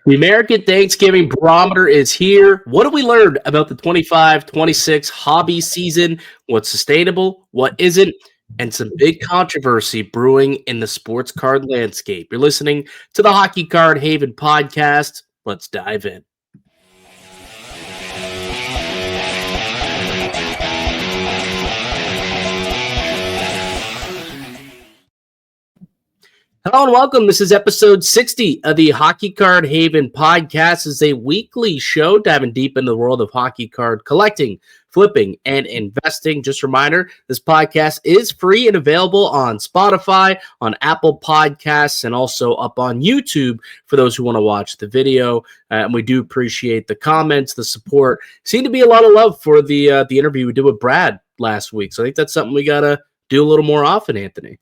The American Thanksgiving Barometer is here. What have we learned about the 25-26 hobby season? What's sustainable? What isn't? And some big controversy brewing in the sports card landscape. You're listening to the Hockey Card Haven podcast. Let's dive in. Hello and welcome. This is episode 60 of the Hockey Card Haven podcast. It's a weekly show diving deep into the world of hockey card collecting, flipping, and investing. Just a reminder, this podcast is free and available on Spotify, on Apple Podcasts, and also up on YouTube for those who want to watch the video. And we do appreciate the comments, the support. Seemed to be a lot of love for the interview we did with Brad last week. So I think that's something we got to do a little more often, Anthony.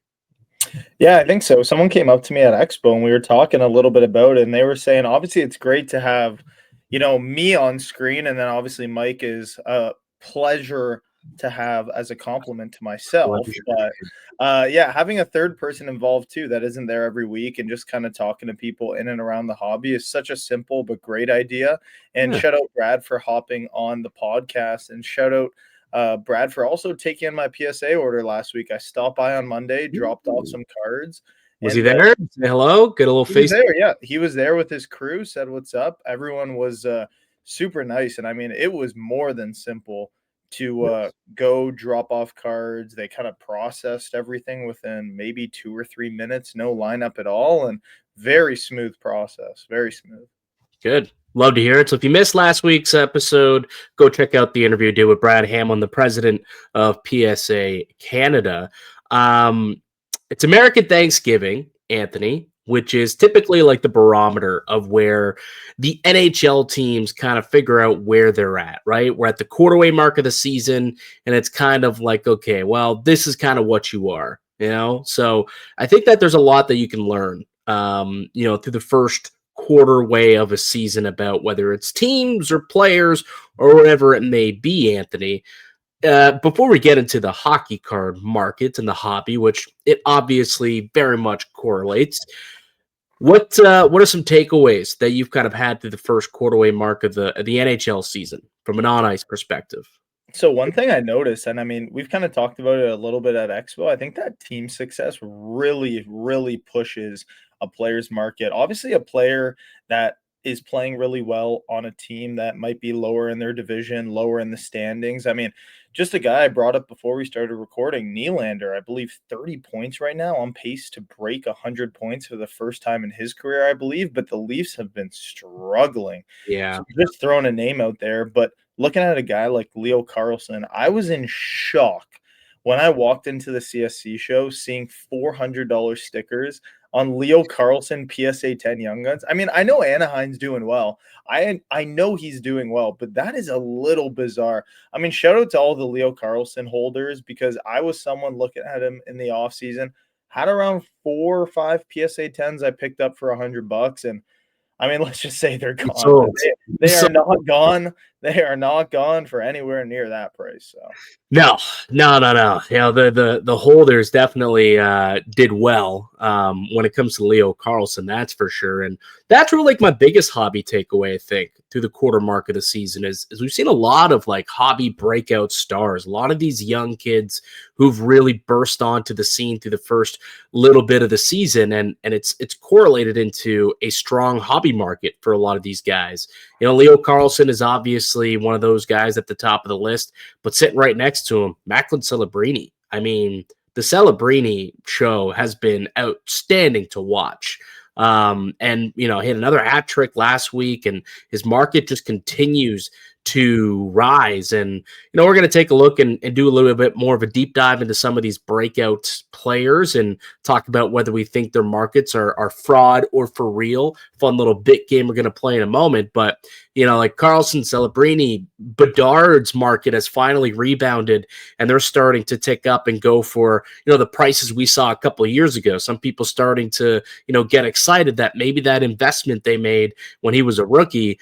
Yeah, I think so. Someone came up to me at Expo and we were talking a little bit about it, and they were saying, obviously, it's great to have, me on screen, and then obviously Mike is a pleasure to have as a compliment to myself. But having a third person involved too that isn't there every week and just kind of talking to people in and around the hobby is such a simple but great idea. And shout out Brad for hopping on the podcast, and shout out Brad for also taking in my PSA order last week. I stopped by on Monday, dropped off some cards. Was he there? Say hello, get a little face. Yeah, he was there with his crew, said what's up. Everyone was super nice, and I mean, it was more than simple to go drop off cards. They kind of processed everything within maybe 2 or 3 minutes, no lineup at all, and very smooth process, very smooth. Good. Love to hear it. So if you missed last week's episode, go check out the interview I did with Brad Hamlin, the president of PSA Canada. It's American Thanksgiving, Anthony, which is typically like the barometer of where the NHL teams kind of figure out where they're at, right? We're at the quarterway mark of the season, and it's kind of like, okay, well, this is kind of what you are, So I think that there's a lot that you can learn, through the first quarter way of a season about whether it's teams or players or whatever it may be, Anthony. Before we get into the hockey card market and the hobby, which it obviously very much correlates, what are some takeaways that you've kind of had through the first quarterway mark of the NHL season from an on-ice perspective? So one thing I noticed, and I mean, we've kind of talked about it a little bit at Expo, I think that team success really, really pushes a player's market. Obviously, a player that is playing really well on a team that might be lower in their division, lower in the standings. I mean, just a guy I brought up before we started recording, Nylander, I believe 30 points right now, on pace to break 100 points for the first time in his career, I believe. But the Leafs have been struggling. Yeah. So just throwing a name out there. But looking at a guy like Leo Carlsson, I was in shock when I walked into the CSC show seeing $400 stickers on Leo Carlsson PSA 10 Young Guns. I mean, I know Anaheim's doing well. I know he's doing well, but that is a little bizarre. I mean, shout out to all the Leo Carlsson holders, because I was someone looking at him in the offseason, had around 4 or 5 PSA 10s I picked up for $100, and I mean, let's just say they're gone. They are not gone. They are not gone for anywhere near that price. So no. The holders definitely did well when it comes to Leo Carlsson, that's for sure. And that's really like my biggest hobby takeaway, I think, through the quarter mark of the season is we've seen a lot of like hobby breakout stars, a lot of these young kids who've really burst onto the scene through the first little bit of the season, and it's correlated into a strong hobby market for a lot of these guys. Leo Carlsson is obviously one of those guys at the top of the list, but sitting right next to him, Macklin Celebrini. I mean, the Celebrini show has been outstanding to watch. And he had another hat trick last week, and his market just continues to rise. And, we're going to take a look and do a little bit more of a deep dive into some of these breakout players and talk about whether we think their markets are fraud or for real. Fun little bit game we're going to play in a moment. But, like Carlsson, Celebrini, Bedard's market has finally rebounded, and they're starting to tick up and go for, the prices we saw a couple of years ago. Some people starting to, get excited that maybe that investment they made when he was a rookie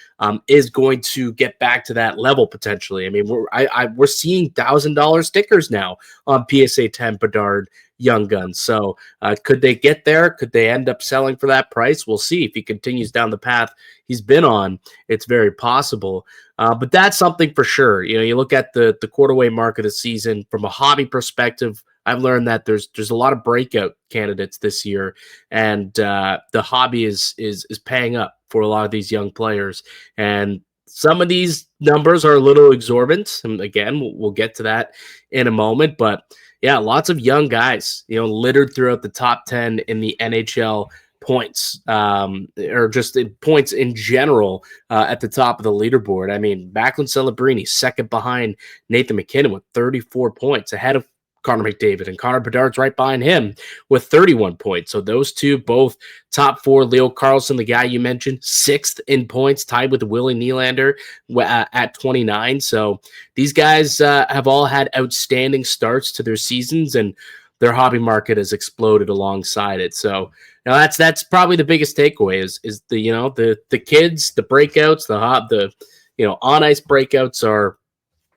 is going to get back to that level potentially. I mean, we're seeing $1,000 stickers now on PSA 10 Bedard young guns. So could they get there? Could they end up selling for that price? We'll see. If he continues down the path he's been on, it's very possible. But that's something for sure. You look at the quarterway market this season from a hobby perspective. I've learned that there's a lot of breakout candidates this year, and the hobby is paying up for a lot of these young players. And some of these numbers are a little exorbitant. And again, we'll get to that in a moment. But yeah, lots of young guys, littered throughout the top 10 in the NHL points, or just in points in general, at the top of the leaderboard. I mean, Macklin Celebrini, second behind Nathan MacKinnon with 34 points, ahead of Connor McDavid, and Connor Bedard's right behind him with 31 points. So those two both top four. Leo Carlsson, the guy you mentioned, sixth in points, tied with Willie Nylander at 29. So these guys have all had outstanding starts to their seasons, and their hobby market has exploded alongside it. So that's probably the biggest takeaway is the kids, the breakouts, the on ice breakouts are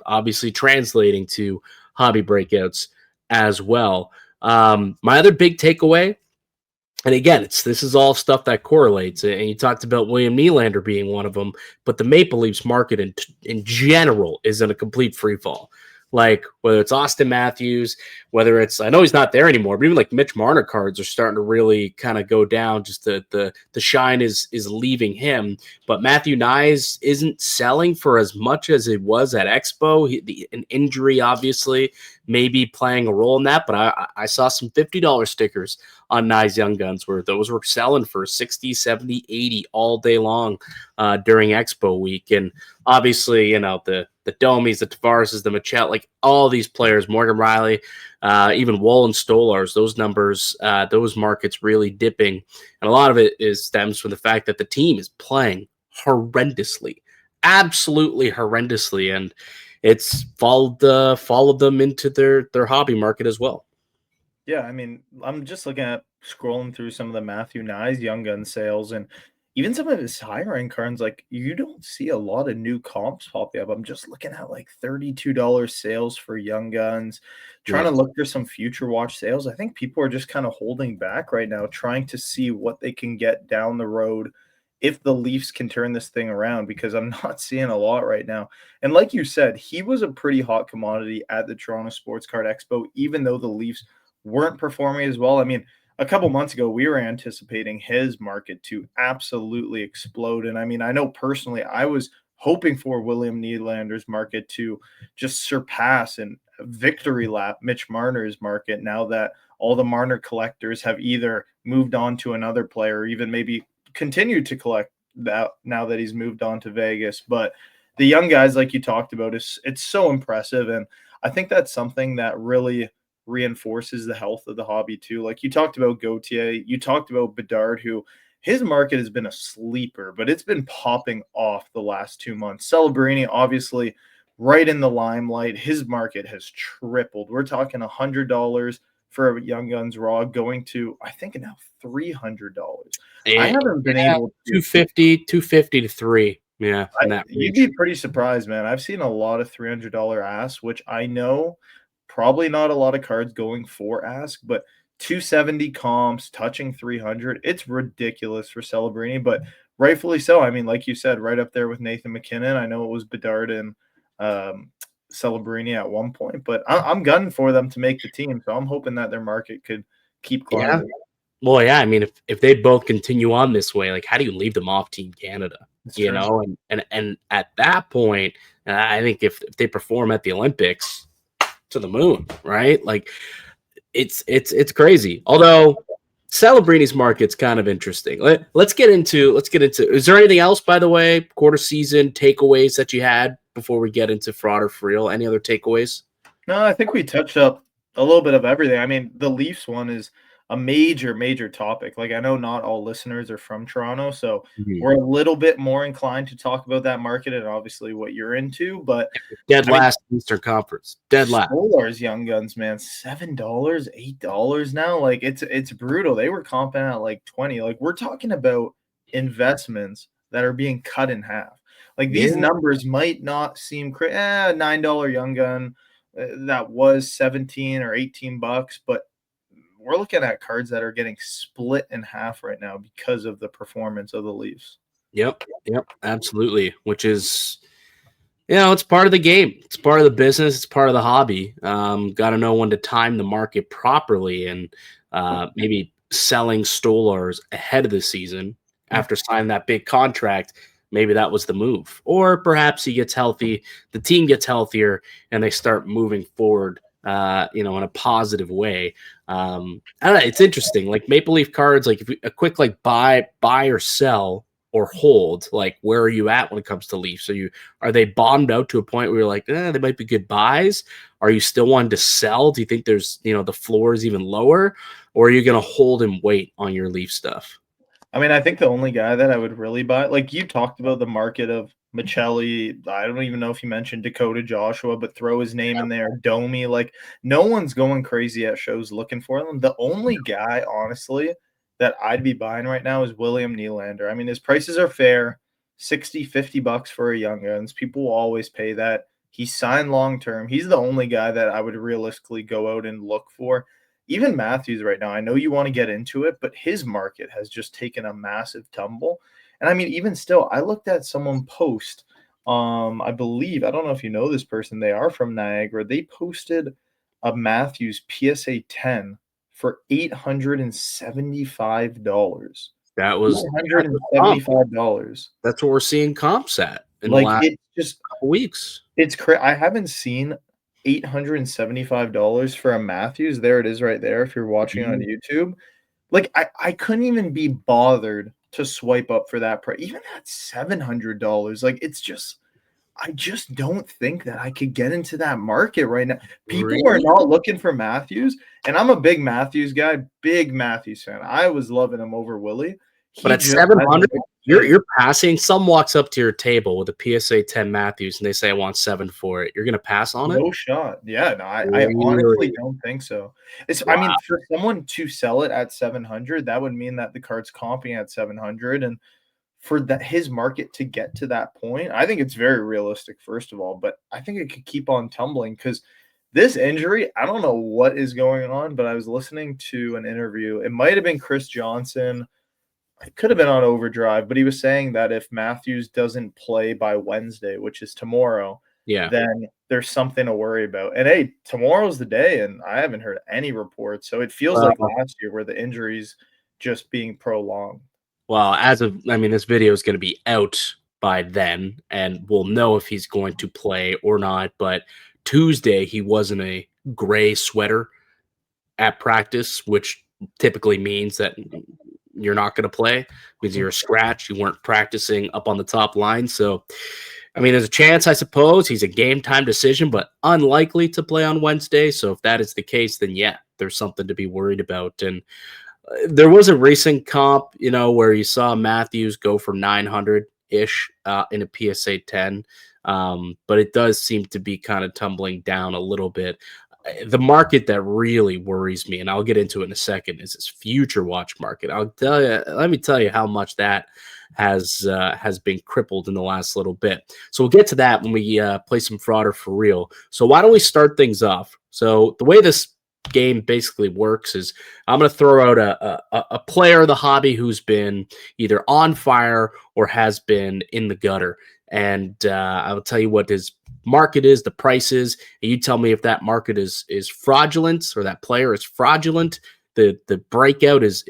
obviously translating to hobby breakouts as well. My other big takeaway, and again, this is all stuff that correlates, and you talked about William Nylander being one of them, but the Maple Leafs market in general is in a complete free fall. Like whether it's Austin Matthews, whether it's, I know he's not there anymore, but even like Mitch Marner cards are starting to really kind of go down. Just the shine is leaving him. But Matthew Nyes isn't selling for as much as it was at Expo. An injury obviously maybe playing a role in that, but I saw some $50 stickers on Nyes Young Guns where those were selling for 60, 70, 80 all day long during Expo week. And obviously, the Domies, the Tavareses, the Michel, like all these players, Morgan Riley, even Wall and Stolars, those numbers, those markets really dipping. And a lot of it stems from the fact that the team is playing horrendously, absolutely horrendously. And it's followed them into their hobby market as well. Yeah, I mean, I'm just looking at scrolling through some of the Matthew Nyes Young Gun sales, and even some of his higher end cards, like you don't see a lot of new comps popping up. I'm just looking at like $32 sales for Young Guns, trying to look for some future watch sales. I think people are just kind of holding back right now, trying to see what they can get down the road if the Leafs can turn this thing around, because I'm not seeing a lot right now. And like you said, he was a pretty hot commodity at the Toronto Sports Card Expo, even though the Leafs weren't performing as well. I mean, a couple months ago, we were anticipating his market to absolutely explode. And I mean, I know personally, I was hoping for William Nylander's market to just surpass and victory lap Mitch Marner's market, now that all the Marner collectors have either moved on to another player or even maybe continued to collect that now that he's moved on to Vegas. But the young guys, like you talked about, it's so impressive. And I think that's something that really reinforces the health of the hobby too. Like you talked about Gauthier, you talked about Bedard, who his market has been a sleeper, but it's been popping off the last 2 months. Celebrini, obviously, right in the limelight. His market has tripled. We're talking $100 for a Young Guns Raw, going to, I think, now $300. I haven't been able to 250 to 3. Yeah, you'd be pretty surprised, man. I've seen a lot of $300 asks, which I know probably not a lot of cards going for ask, but 270 comps touching 300. It's ridiculous for Celebrini, but rightfully so. I mean, like you said, right up there with Nathan MacKinnon. I know it was Bedard and Celebrini at one point, but I'm gunning for them to make the team. So I'm hoping that their market could keep climbing. Yeah. Well, yeah, I mean, if they both continue on this way, like, how do you leave them off Team Canada? And at that point, I think if they perform at the Olympics, to the moon, right? Like, it's crazy. Although Celebrini's market's kind of interesting. Let's get into. Is there anything else, by the way, quarter season takeaways that you had before we get into fraud or friel? Any other takeaways? No, I think we touched up a little bit of everything. I mean, the Leafs one is a major topic. Like, I know not all listeners are from Toronto, so we're a little bit more inclined to talk about that market and obviously what you're into. But last Eastern Conference, dead last. Stolar's Young Guns, man, $7, $8 now. Like, it's brutal. They were comping at like 20. Like, we're talking about investments that are being cut in half. Like, these numbers might not seem $9 Young Gun that was 17 or $18, but we're looking at cards that are getting split in half right now because of the performance of the Leafs. Yep, absolutely. Which is, it's part of the game. It's part of the business. It's part of the hobby. Got to know when to time the market properly, and maybe selling Stolars ahead of the season after signing that big contract. Maybe that was the move, or perhaps he gets healthy, the team gets healthier, and they start moving forward. In a positive way. I don't know. It's interesting. Like Maple Leaf cards, like if a quick like buy or sell or hold, like where are you at when it comes to Leafs? So are they bombed out to a point where you're like, they might be good buys? Are you still wanting to sell? Do you think there's the floor is even lower, or are you going to hold and wait on your Leaf stuff? I mean, I think the only guy that I would really buy, like you talked about the market of Michelli. I don't even know if you mentioned Dakota Joshua, but throw his name in there. Domi, like no one's going crazy at shows looking for them. The only guy, honestly, that I'd be buying right now is William Nylander. I mean, his prices are fair, 60, $50 for a young guns. People will always pay that. He's signed long term. He's the only guy that I would realistically go out and look for. Even Matthews right now, I know you want to get into it, but his market has just taken a massive tumble. And I mean, even still, I looked at someone post, I believe, I don't know if you know this person, they are from Niagara. They posted a Matthews PSA 10 for $875. That was $875. That's what we're seeing comps at in the Like last it's just couple weeks. it's crazy. I haven't seen $875 for a Matthews. There it is right there if you're watching on YouTube. Like I couldn't even be bothered to swipe up for that price. Even at $700. Like I just don't think that I could get into that market right now. People are not looking for Matthews, and I'm a big Matthews guy, big Matthews fan. I was loving him over Willie. But at 700, you're passing. Some walks up to your table with a PSA 10 Matthews, and they say, I want 7 for it. You're going to pass on it? No shot. Yeah, no, I honestly don't think so. I mean, for someone to sell it at 700, that would mean that the card's comping at 700, and for his market to get to that point, I think it's very realistic, first of all, but I think it could keep on tumbling because this injury, I don't know what is going on, but I was listening to an interview. It might have been Chris Johnson. It could have been on Overdrive, but he was saying that if Matthews doesn't play by Wednesday, which is tomorrow, then there's something to worry about. And hey, tomorrow's the day, and I haven't heard any reports. So it feels like last year where the injuries just being prolonged. Well, this video is going to be out by then, and we'll know if he's going to play or not. But Tuesday, he was in a gray sweater at practice, which typically means that you're not going to play because you're a scratch. You weren't practicing up on the top line. So, I mean, there's a chance, I suppose. He's a game time decision, but unlikely to play on Wednesday. So if that is the case, then yeah, there's something to be worried about. And there was a recent comp, where you saw Matthews go for 900-ish in a PSA 10. But it does seem to be kind of tumbling down a little bit. The market that really worries me, and I'll get into it in a second, is this future watch market. Let me tell you how much that has been crippled in the last little bit. So we'll get to that when we play some Fraud or For Real. So why don't we start things off? So the way this game basically works is I'm going to throw out a player of the hobby who's been either on fire or has been in the gutter. And I'll tell you what his market is, the price is, and you tell me if that market is fraudulent or that player is fraudulent. The breakout is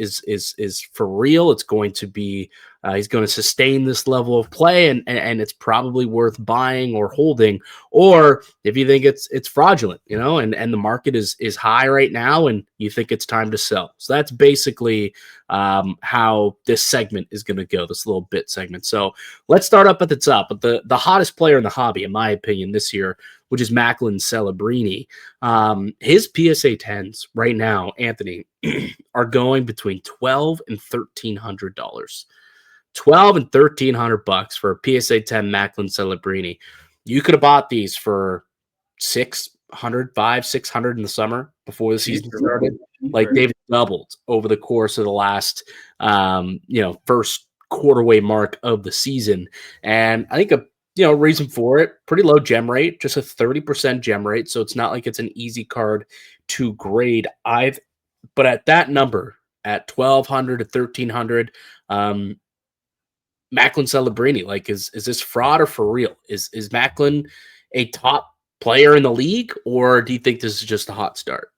for real. It's going to be he's going to sustain this level of play, and it's probably worth buying or holding. Or if you think it's fraudulent, and the market is high right now, and you think it's time to sell. So that's basically how this segment is going to go. This little bit segment. So let's start up at the top. But the hottest player in the hobby, in my opinion, this year, which is Macklin Celebrini. His PSA 10s right now, Anthony, are going between $1,200 and $1,300. $1,200 and $1,300 for a PSA 10 Macklin Celebrini. You could have bought these for $600, $600 in the summer before the season started. Like they've doubled over the course of the last, first quarterway mark of the season. And I think reason for it, pretty low gem rate, just a 30% gem rate. So it's not like it's an easy card to grade But at that number, at 1,200 to 1,300, Macklin Celebrini, like, is this fraud or for real? Is Macklin a top player in the league, or do you think this is just a hot start?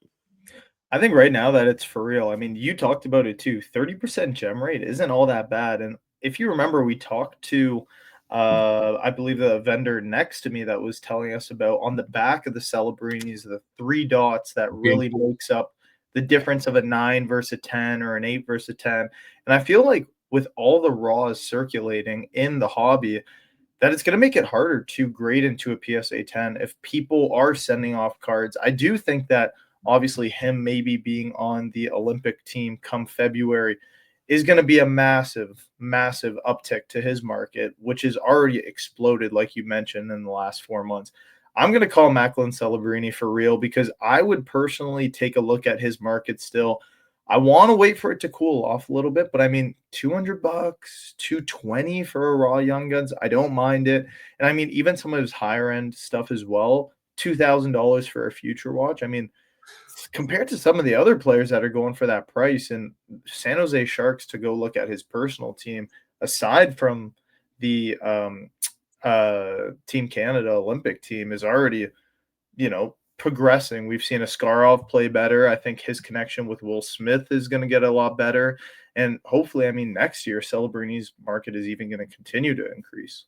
I think right now that it's for real. I mean, you talked about it too. 30% gem rate isn't all that bad. And if you remember, we talked to I believe the vendor next to me that was telling us about on the back of the Celebrinis, the three dots that Mhm. really makes up the difference of a 9 versus a 10 or an 8 versus a 10. And I feel like with all the raws circulating in the hobby, that it's going to make it harder to grade into a PSA 10 if people are sending off cards. I do think that obviously him maybe being on the Olympic team come February is going to be a massive, massive uptick to his market, which has already exploded, like you mentioned, in the last 4 months. I'm going to call Macklin Celebrini for real because I would personally take a look at his market still. I want to wait for it to cool off a little bit, but I mean, $200, 220 for a raw Young Guns, I don't mind it. And I mean, even some of his higher end stuff as well, $2,000 for a future watch. I mean, compared to some of the other players that are going for that price, and San Jose Sharks to go look at his personal team, aside from the Team Canada Olympic team, is already, progressing. We've seen Askarov play better. I think his connection with Will Smith is going to get a lot better. And hopefully, I mean, next year, Celebrini's market is even going to continue to increase.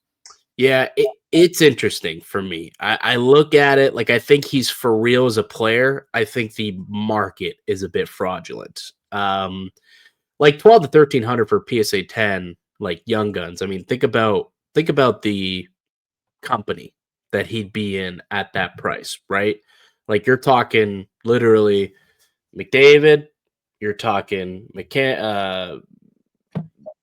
Yeah, it's interesting for me. I look at it like I think he's for real as a player. I think the market is a bit fraudulent. Like 12 to 1,300 for PSA 10, like Young Guns. I mean, think about the company that he'd be in at that price, right? Like you're talking literally McDavid, you're talking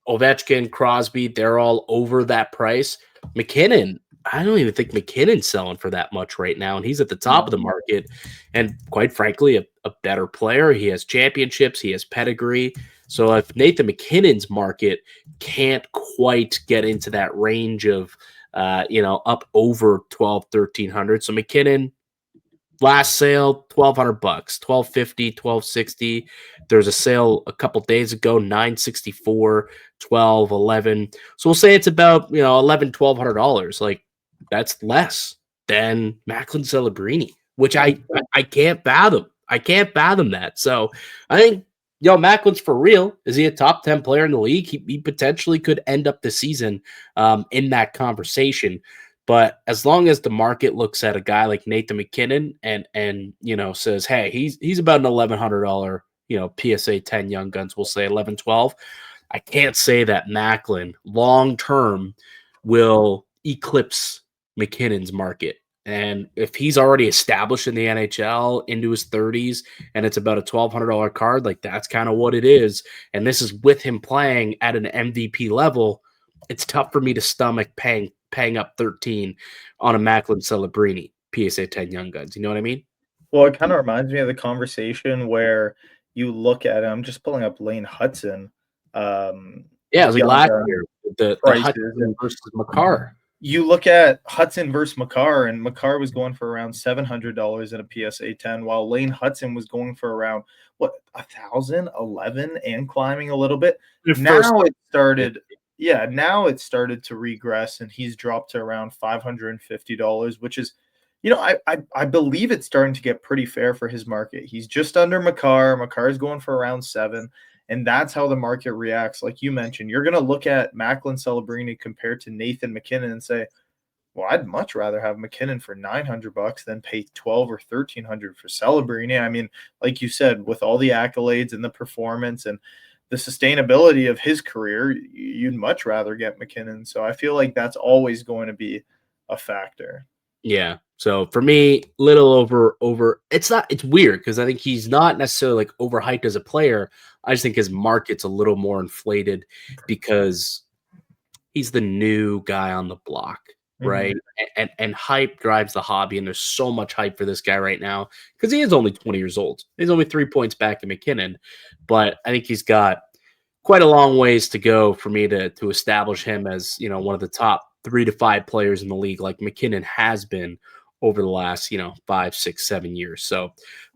Ovechkin, Crosby, they're all over that price. McKinnon, I don't even think McKinnon's selling for that much right now, and he's at the top of No. the market. And quite frankly, a better player. He has championships, he has pedigree. So if Nathan McKinnon's market can't quite get into that range of, up over 12, 1,300. So McKinnon, last sale, $1,200, 1,250, 1,260. There's a sale a couple days ago, 964, 12, 11. So we'll say it's about, $1,100, $1,200. Like that's less than Macklin Celebrini, which I can't fathom. I can't fathom that. So I think, Macklin's for real. Is he a top 10 player in the league? He potentially could end up the season in that conversation. But as long as the market looks at a guy like Nathan McKinnon and says, hey, he's about an $1,100, PSA 10 Young Guns, we'll say 11, 12. I can't say that Macklin long term will eclipse McKinnon's market. And if he's already established in the NHL into his 30s and it's about a $1,200 card, like that's kind of what it is. And this is with him playing at an MVP level. It's tough for me to stomach paying up 13 on a Macklin Celebrini PSA 10 Young Guns. You know what I mean? Well, it kind of reminds me of the conversation where you look at, I'm just pulling up Lane Hudson, Yeah, it was like Young last Gun year, the prices. Hudson versus Makar. You look at Hudson versus Makar, and Makar was going for around $700 in a PSA 10, while Lane Hudson was going for around what 1,000, 11, and climbing a little bit. The first Now one. it started, yeah. Now it started to regress, and he's dropped to around $550, which is, I believe it's starting to get pretty fair for his market. He's just under Makar. Makar is going for around 7. And that's how the market reacts. Like you mentioned, you're going to look at Macklin Celebrini compared to Nathan McKinnon and say, well, I'd much rather have McKinnon for $900 than pay 12 or 1,300 for Celebrini. I mean, like you said, with all the accolades and the performance and the sustainability of his career, you'd much rather get McKinnon. So I feel like that's always going to be a factor. Yeah. So for me, little over. It's weird because I think he's not necessarily like overhyped as a player. I just think his market's a little more inflated because he's the new guy on the block, right? Mhm. And hype drives the hobby, and there's so much hype for this guy right now because he is only 20 years old. He's only 3 points back to McKinnon, but I think he's got quite a long ways to go for me to establish him as one of the top 3 to 5 players in the league, like McKinnon has been over the last 5, 6, 7 years. So a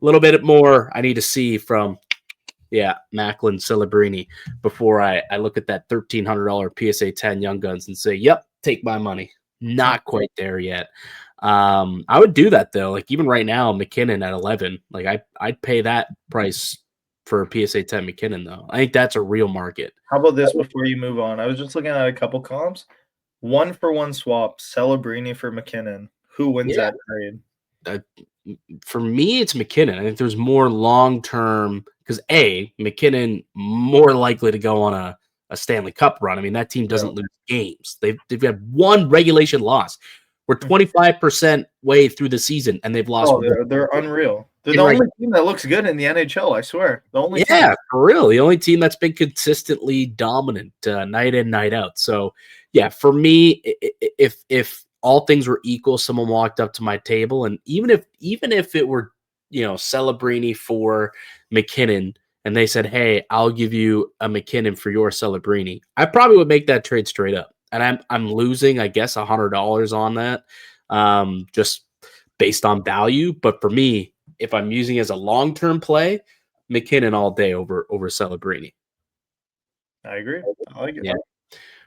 little bit more I need to see from Yeah, Macklin Celebrini before I look at that $1,300 PSA 10 Young Guns and say, yep, take my money. Not quite there yet. I would do that though. Like even right now, McKinnon at 11, like I'd pay that price for a PSA 10 McKinnon though. I think that's a real market. How about this before you move on? I was just looking at a couple comps. 1-for-1 swap, Celebrini for McKinnon. Who wins Yeah. that trade? Uh, for me, it's McKinnon. I think there's more long term because McKinnon more likely to go on a Stanley Cup run. I mean, that team doesn't lose games. They've got one regulation loss. We're 25% way through the season, and they've lost. Oh, they're unreal. They're the And, like, only team that looks good in the NHL, I swear. The only team. yeah, for real. The only team that's been consistently dominant night in, night out. So, yeah, for me, if all things were equal, someone walked up to my table, and even if it were, Celebrini for McKinnon, and they said, "Hey, I'll give you a McKinnon for your Celebrini," I probably would make that trade straight up. And I'm losing, I guess, $100 on that, just based on value. But for me, if I'm using it as a long-term play, McKinnon all day over Celebrini. I agree. I like it. Yeah.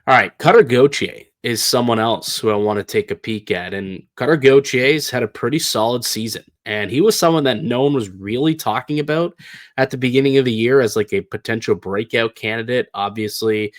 All right, Cutter Gauthier is someone else who I want to take a peek at. And Cutter Gauthier's had a pretty solid season. And he was someone that no one was really talking about at the beginning of the year as like a potential breakout candidate. Obviously,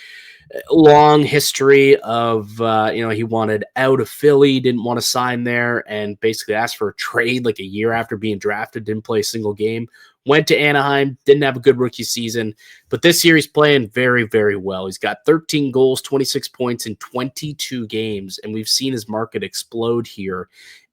long history of he wanted out of Philly, didn't want to sign there, and basically asked for a trade like a year after being drafted, didn't play a single game, went to Anaheim, didn't have a good rookie season, but this year he's playing very, very well. He's got 13 goals, 26 points in 22 games, and we've seen his market explode here,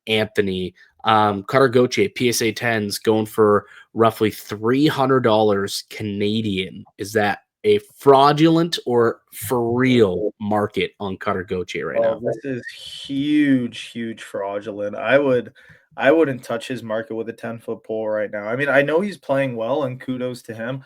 Anthony. Cutter Gauthier, PSA 10s going for roughly $300 Canadian. Is that a fraudulent or for real market on Cutter Gauthier right now? This is huge fraudulent. I wouldn't touch his market with a 10-foot pole right now. I mean, I know he's playing well, and kudos to him.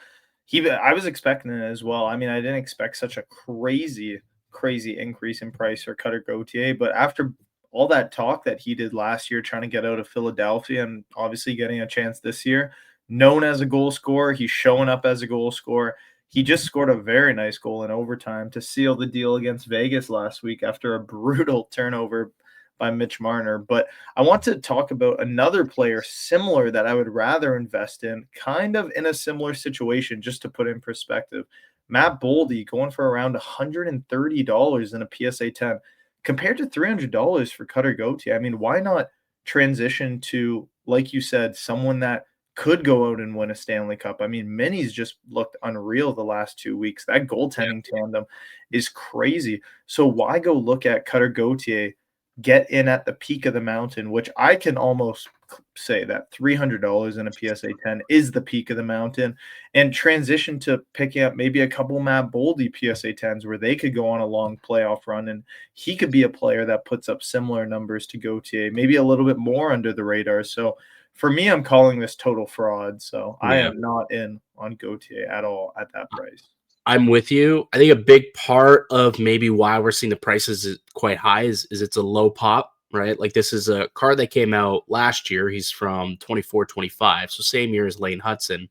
I was expecting it as well. I mean, I didn't expect such a crazy increase in price for Cutter Gauthier, but after all that talk that he did last year trying to get out of Philadelphia and obviously getting a chance this year, known as a goal scorer, he's showing up as a goal scorer. He just scored a very nice goal in overtime to seal the deal against Vegas last week after a brutal turnover by Mitch Marner. But I want to talk about another player similar that I would rather invest in, kind of in a similar situation, just to put in perspective. Matt Boldy going for around $130 in a PSA 10 compared to $300 for Cutter Gauthier. I mean, why not transition to, like you said, someone that could go out and win a Stanley Cup? I mean, Minnie's just looked unreal the last 2 weeks. That goaltending tandem is crazy. So why go look at Cutter Gauthier, get in at the peak of the mountain, which I can almost say that $300 in a PSA 10 is the peak of the mountain, and transition to picking up maybe a couple Matt Boldy PSA 10s where they could go on a long playoff run, and he could be a player that puts up similar numbers to Gauthier, maybe a little bit more under the radar. So for me, I'm calling this total fraud. So I am not in on Gauthier at all at that price. I'm with you. I think a big part of maybe why we're seeing the prices quite high is it's a low pop, right? Like this is a card that came out last year. He's from 24-25, so same year as Lane Hudson.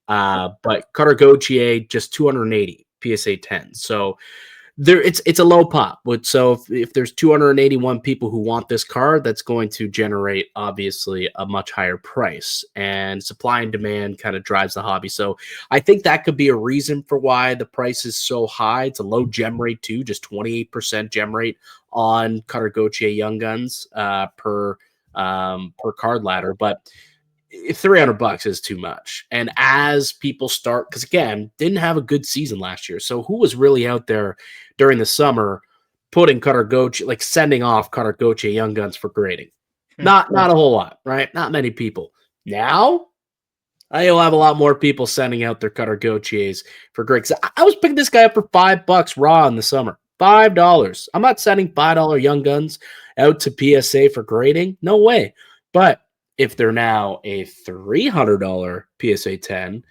But Cutter Gauthier, just 280 PSA 10. So it's a low pop. So if there's 281 people who want this card, that's going to generate obviously a much higher price, and supply and demand kind of drives the hobby. So I think that could be a reason for why the price is so high. It's a low gem rate too, just 28% gem rate on Cutter Gauthier Young Guns per card ladder. But $300 is too much. And as people start, because again, didn't have a good season last year. So who was really out there during the summer putting Cutter Gauthier, like sending off Cutter Gauthier Young Guns for grading? Not a whole lot, right? Not many people. Now, you'll have a lot more people sending out their Cutter Gauthiers for grades. I was picking this guy up for $5 raw in the summer. $5. I'm not sending $5 Young Guns out to PSA for grading. No way. But if they're now a $300 PSA 10,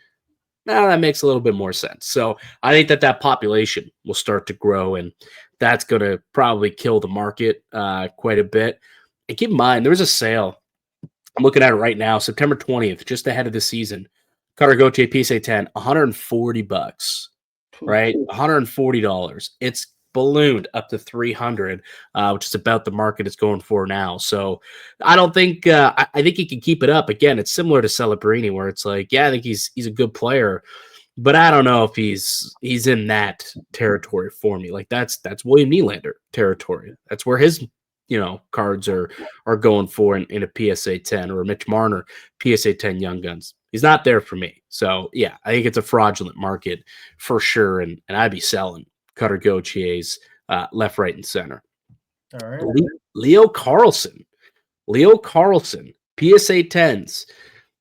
now that makes a little bit more sense. So I think that population will start to grow, and that's going to probably kill the market quite a bit. And keep in mind, there was a sale. I'm looking at it right now, September 20th, just ahead of the season. Cutter Gauthier PSA 10, $140, right? $140. It's ballooned up to 300, which is about the market it's going for now. So I don't think I think he can keep it up. Again, it's similar to Celebrini, where it's like, yeah, I think he's a good player, but I don't know if he's in that territory for me. Like that's William Nylander territory. That's where his cards are going for in a PSA 10, or a Mitch Marner PSA 10 Young Guns. He's not there for me. So yeah, I think it's a fraudulent market for sure, and I'd be selling Cutter Gauthier's left, right, and center. All right. Leo Carlson, PSA 10s.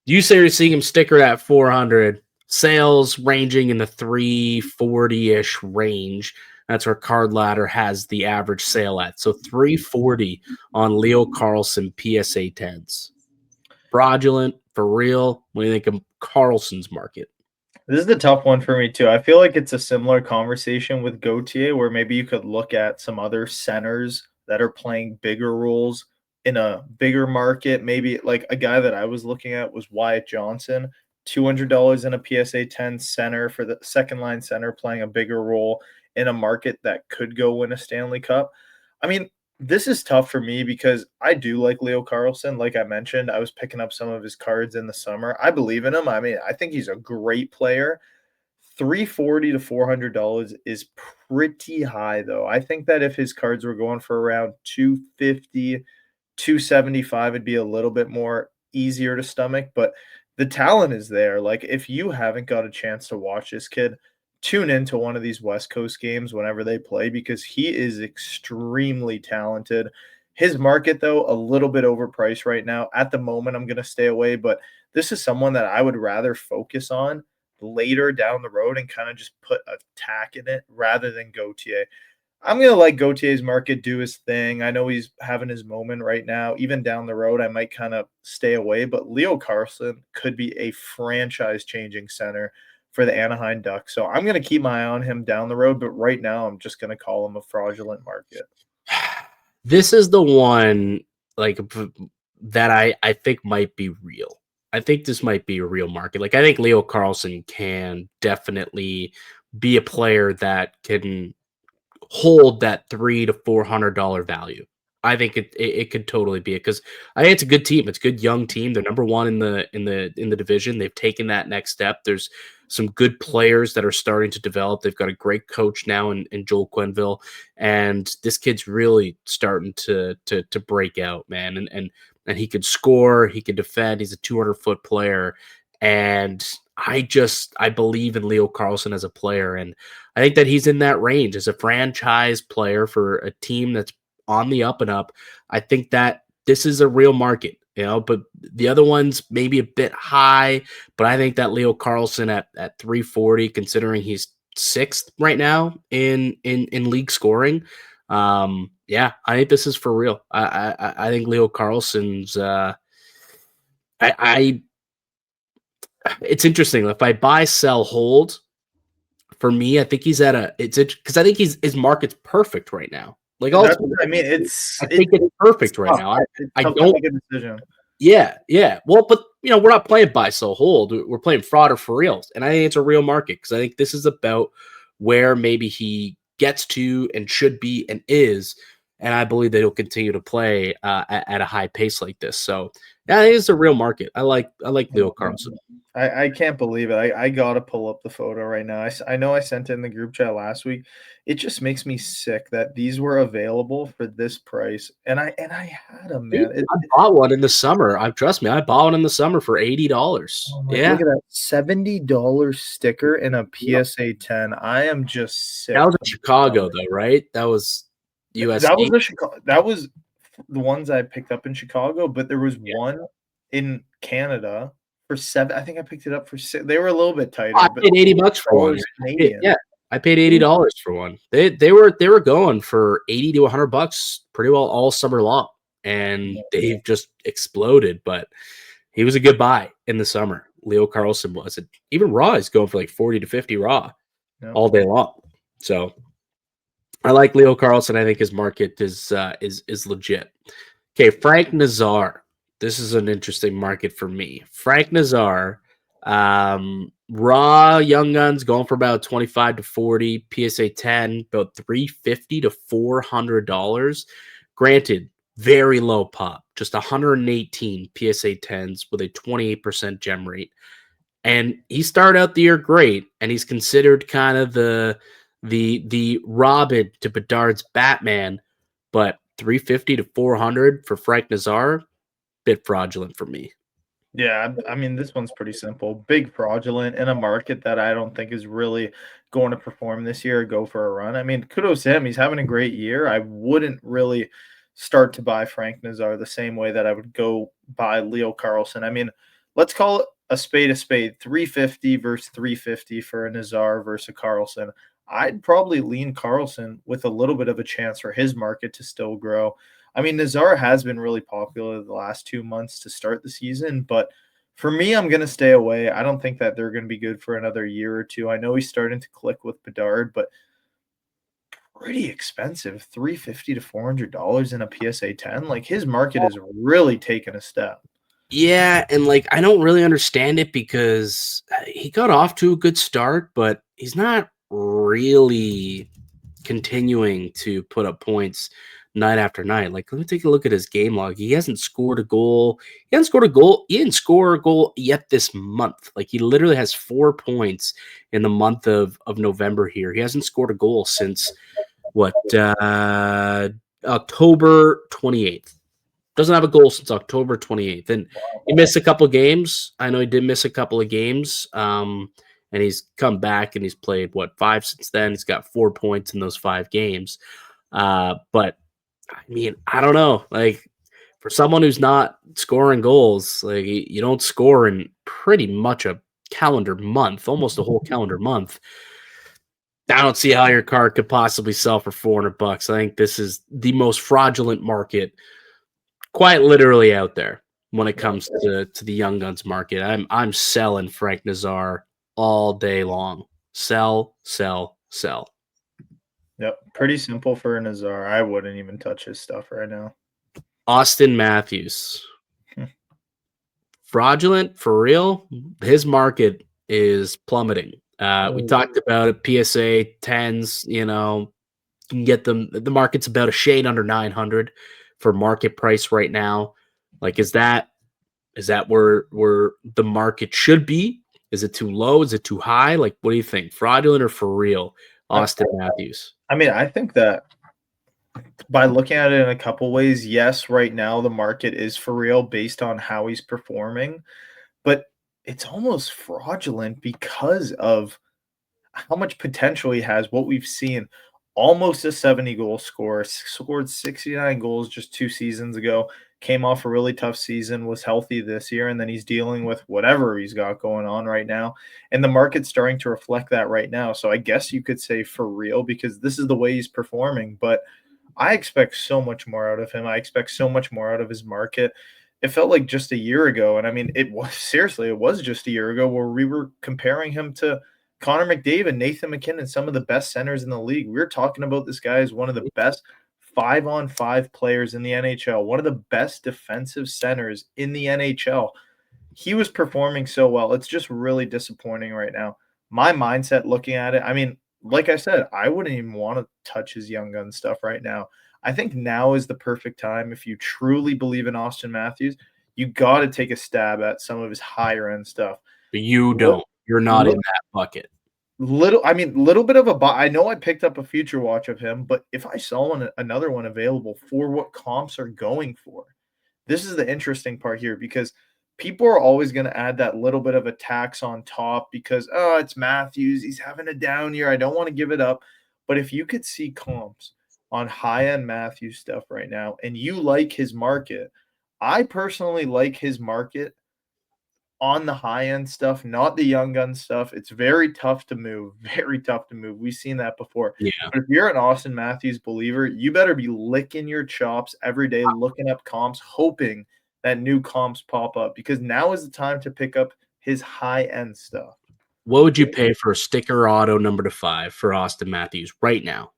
You say you're seeing him sticker at 400, sales ranging in the 340-ish range. That's where Card Ladder has the average sale at. So 340 on Leo Carlson PSA 10s. Fraudulent, for real? What do you think of Carlson's market? This is the tough one for me too. I feel like it's a similar conversation with Gauthier, where maybe you could look at some other centers that are playing bigger roles in a bigger market. Maybe like a guy that I was looking at was Wyatt Johnson, $200 in a PSA 10 center for the second line center, playing a bigger role in a market that could go win a Stanley Cup. I mean, this is tough for me because I do like Leo Carlson. Like I mentioned, I was picking up some of his cards in the summer. I believe in him. I mean, I think he's a great player. $340 to $400 is pretty high, though. I think that if his cards were going for around 250, 275, it'd be a little bit more easier to stomach. But the talent is there. Like, if you haven't got a chance to watch this kid, tune into one of these West Coast games whenever they play, because he is extremely talented. His market, though, a little bit overpriced right now. At the moment, I'm going to stay away, but this is someone that I would rather focus on later down the road and kind of just put a tack in it rather than Gauthier. I'm going to let Gauthier's market do his thing. I know he's having his moment right now. Even down the road, I might kind of stay away, but Leo Carlson could be a franchise-changing center for the Anaheim Ducks. So I'm going to keep my eye on him down the road, but right now I'm just going to call him a fraudulent market. This is the one like that I think might be real. I think this might be a real market. Like I think Leo Carlson can definitely be a player that can hold that $300 to $400 value. I think it could totally be it, because I think it's a good team. It's a good young team. They're number one in the division. They've taken that next step. There's some good players that are starting to develop. They've got a great coach now in Joel Quenneville, and this kid's really starting to break out, man. And he could score, he could defend. He's a 200-foot player, and I believe in Leo Carlson as a player, and I think that he's in that range as a franchise player for a team that's on the up and up. I think that this is a real market, but the other one's maybe a bit high, but I think that Leo Carlson at 340, considering he's sixth right now in league scoring. Yeah, I think this is for real. I think Leo Carlson's it's interesting. If I buy, sell, hold, for me, I think he's because I think his market's perfect right now. Like, I think it's perfect right now. I don't make a decision. Yeah. Well, but we're not playing buy, sell, hold. We're playing fraud or for reals, and I think it's a real market, because I think this is about where maybe he gets to and should be and is, and I believe that he'll continue to play at a high pace like this. So yeah, I think it's a real market. I like Leo Carlson. I can't believe it. I gotta pull up the photo right now. I know I sent it in the group chat last week. It just makes me sick that these were available for this price, and I had them, man. Dude, I bought one in the summer. Trust me, I bought one in the summer for $80. Yeah, look at that $70 sticker in a PSA 10. I am just sick. That was in Chicago, though, right? That was US. That was the ones I picked up in Chicago, but there was one in Canada for $7. I think I picked it up for $6. They were a little bit tighter. I paid $80 for one. Yeah, I paid $80 for one. They were going for $80 to $100 pretty well all summer long, and they've just exploded. But he was a good buy in the summer. Leo Carlson was. Even raw is going for like 40 to 50 raw all day long. So I like Leo Carlson. I think his market is legit. Okay, Frank Nazar. This is an interesting market for me. Frank Nazar, Raw Young Guns going for about 25 to 40. PSA 10 about 350 to $400. Granted, very low pop, just 118 PSA 10s with a 28% gem rate. And he started out the year great, and he's considered kind of the Robin to Bedard's Batman, but 350 to 400 for Frank Nazar, bit fraudulent for me. Yeah, I mean, this one's pretty simple. Big fraudulent in a market that I don't think is really going to perform this year or go for a run. I mean, kudos to him. He's having a great year. I wouldn't really start to buy Frank Nazar the same way that I would go buy Leo Carlson. I mean, let's call it a spade a spade. 350 versus 350 for a Nazar versus a Carlson. I'd probably lean Carlson with a little bit of a chance for his market to still grow. I mean, Nazar has been really popular the last 2 months to start the season, but for me, I'm going to stay away. I don't think that they're going to be good for another year or two. I know he's starting to click with Bedard, but pretty expensive, 350 to $400 in a PSA 10. Like his market has really taken a step. Yeah, and like I don't really understand it because he got off to a good start, but he's not really continuing to put up points night after night. Like, let me take a look at his game log. He hasn't scored a goal. He hasn't scored a goal. He didn't score a goal yet this month. Like, he literally has 4 points in the month of November here. He hasn't scored a goal since what October 28th. Doesn't have a goal since October 28th. And he missed a couple of games. I know he did miss a couple of games. And he's come back and he's played, 5 since then. He's got 4 points in those 5 games. But, I mean, I don't know. Like, for someone who's not scoring goals, like, you don't score in pretty much a calendar month, almost a whole calendar month. I don't see how your card could possibly sell for $400. I think this is the most fraudulent market quite literally out there when it comes to the Young Guns market. I'm selling Frank Nazar all day long. Sell, sell, sell. Yep, pretty simple for Nazar. I wouldn't even touch his stuff right now. Austin Matthews. Fraudulent for real. His market is plummeting. We talked about it. PSA 10s, you can get them. The market's about a shade under 900 for market price right now. Like, is that where the market should be? Is it too low? Is it too high? Like, what do you think? Fraudulent or for real? Austin Matthews. I mean, I think that by looking at it in a couple ways, yes, right now the market is for real based on how he's performing, but it's almost fraudulent because of how much potential he has, what we've seen. Almost a 70-goal scorer, scored 69 goals just 2 seasons ago, came off a really tough season, was healthy this year, and then he's dealing with whatever he's got going on right now. And the market's starting to reflect that right now. So I guess you could say for real because this is the way he's performing. But I expect so much more out of him. I expect so much more out of his market. It felt like just a year ago, and I mean, it was just a year ago where we were comparing him to Connor McDavid, Nathan McKinnon, some of the best centers in the league. We're talking about this guy as one of the best 5-on-5 players in the NHL, one of the best defensive centers in the NHL. He was performing so well. It's just really disappointing right now. My mindset looking at it, I mean, like I said, I wouldn't even want to touch his Young Gun stuff right now. I think now is the perfect time. If you truly believe in Austin Matthews, you got to take a stab at some of his higher end stuff. But you don't. You're not in that bucket. Little bit of a buy. I know I picked up a future watch of him, but if I saw another one available for what comps are going for, this is the interesting part here because people are always going to add that little bit of a tax on top because, oh, it's Matthews. He's having a down year. I don't want to give it up. But if you could see comps on high-end Matthews stuff right now and you like his market, I personally like his market on the high-end stuff, not the Young Gun stuff. It's very tough to move. Very tough to move. We've seen that before. Yeah. But if you're an Austin Matthews believer, you better be licking your chops every day, looking up comps, hoping that new comps pop up because now is the time to pick up his high-end stuff. What would you pay for a sticker auto number to 5 for Austin Matthews right now?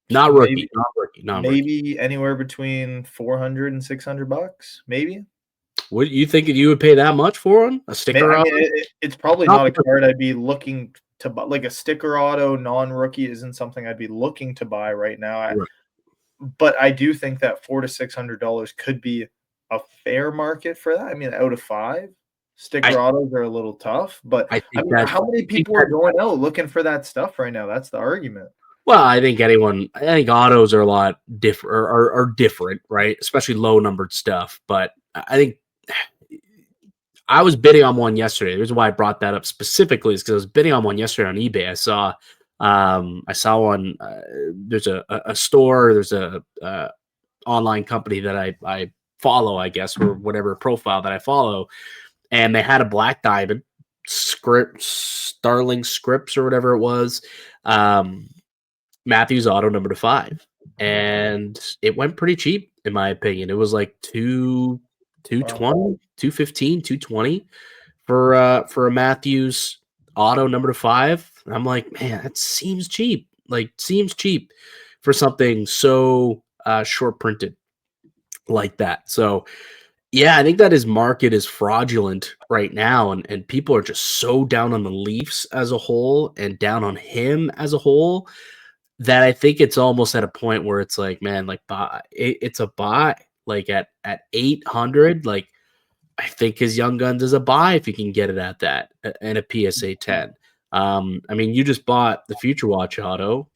Not rookie, not rookie. Maybe anywhere between $400 and $600, maybe. What you thinking? You would pay that much for one? A sticker I auto? mean, it's probably Not not a for- card I'd be looking to buy. Like a sticker auto non-rookie isn't something I'd be looking to buy right now. Right. But I do think that $400 to $600 could be a fair market for that. I mean, out of 5, I sticker autos are a little tough, but I I think mean, that how many I think people are that going out looking for that stuff right now? That's the argument. well, I think autos are a lot different are different, right? Especially low numbered stuff. But I think I was bidding on one yesterday. The reason why I brought that up specifically is because I was bidding on one yesterday on eBay. I saw one. There's a store. There's a online company that I follow, I guess, or whatever profile that I follow, and they had a black diamond Starling Scripps or whatever it was. Matthews auto number to 5, and it went pretty cheap in my opinion. It was like 220, 215, 220 for a Matthews auto number to 5. I'm like, man, that seems cheap. Like seems cheap for something so short printed like that. So yeah, I think that his market is fraudulent right now, and people are just so down on the Leafs as a whole and down on him as a whole that I think it's almost at a point where it's like, man, like it's a buy. Like at 800, like I think his Young Guns is a buy if you can get it at that and a PSA 10. I mean, you just bought the Future Watch auto.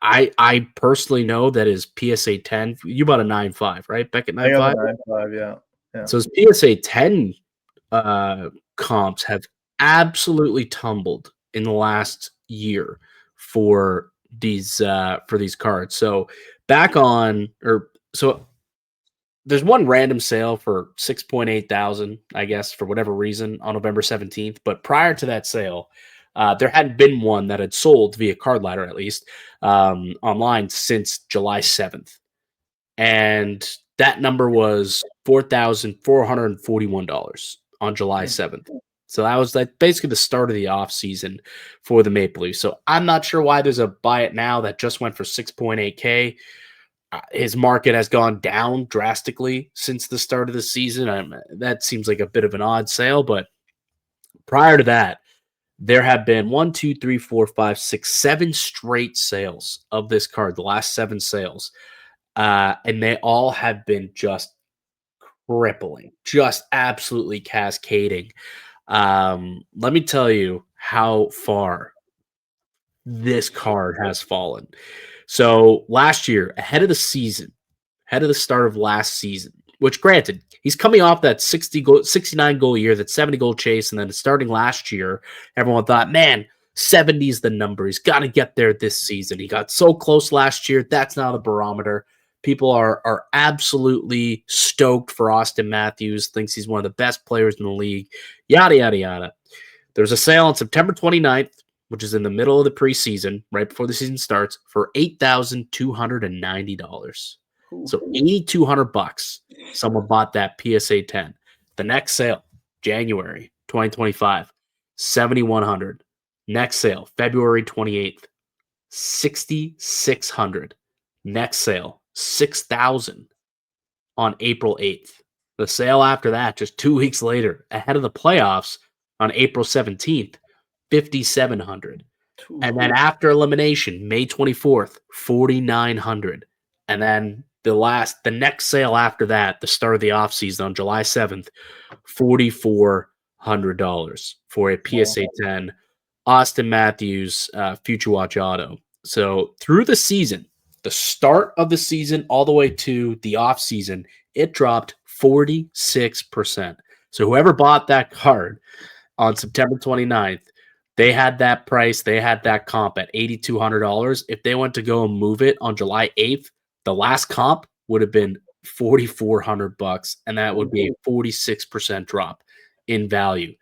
I personally know that his PSA 10. You bought a 9.5, right? Beckett I got the 9.5. 9.5, yeah. Yeah. So his PSA 10 comps have absolutely tumbled in the last year for these cards. So back on or so there's one random sale for 6.8 thousand, I guess, for whatever reason on November 17th. But prior to that sale, there hadn't been one that had sold via card ladder, at least online since July 7th. And that number was $4,441 on July 7th. So that was like basically the start of the off season for the Maple Leafs. So I'm not sure why there's a buy it now that just went for 6.8K. His market has gone down drastically since the start of the season. That seems like a bit of an odd sale, but prior to that, there have been 1, 2, 3, 4, 5, 6, 7 straight sales of this card, the last 7 sales. And they all have been just crippling, just absolutely cascading. Let me tell you how far this card has fallen. So last year, ahead of the start of last season, which granted, he's coming off that 69 goal year, that 70 goal chase, and then starting last year, everyone thought, man, 70 is the number. He's got to get there this season. He got so close last year. That's not a barometer. People are absolutely stoked for Austin Matthews, thinks he's one of the best players in the league, yada, yada, yada. There's a sale on September 29th, which is in the middle of the preseason, right before the season starts, for $8,290. So $8,200. Someone bought that PSA 10. The next sale, January 2025, $7,100. Next sale, February 28th, $6,600. Next sale, $6,000 on April 8th. The sale after that, just 2 weeks later, ahead of the playoffs on April 17th, $5,700. And then after elimination, May 24th, $4,900. And then the next sale after that, the start of the offseason on July 7th, $4,400 for a PSA 10 Austin Matthews Future Watch Auto. So through the season, the start of the season all the way to the offseason, it dropped 46%. So whoever bought that card on September 29th, they had that price, they had that comp at $8,200. If they went to go and move it on July 8th, the last comp would have been $4,400, and that would be a 46% drop in value.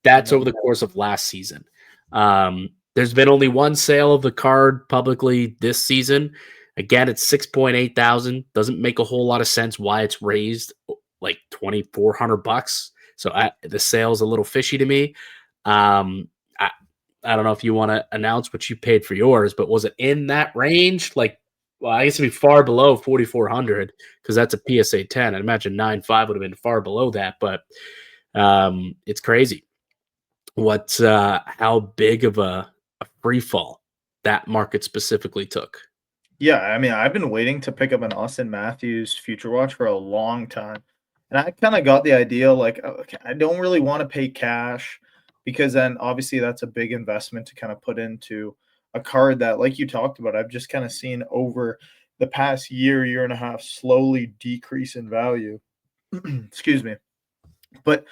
That's over the course of last season. There's been only one sale of the card publicly this season. Again, it's 6.8 thousand. Doesn't make a whole lot of sense why it's raised like $2,400. So the sale's a little fishy to me. I don't know if you want to announce what you paid for yours, but was it in that range? Like Well, I guess it'd be far below 4,400 because that's a PSA 10. I'd imagine 9.5 would have been far below that, but it's crazy what how big of a free fall that market specifically took. Yeah, I mean, I've been waiting to pick up an Austin Matthews Future Watch for a long time. And I kind of got the idea like, okay, I don't really want to pay cash because then obviously that's a big investment to kind of put into a card that, like you talked about, I've just kind of seen over the past year, year and a half slowly decrease in value. Excuse me. But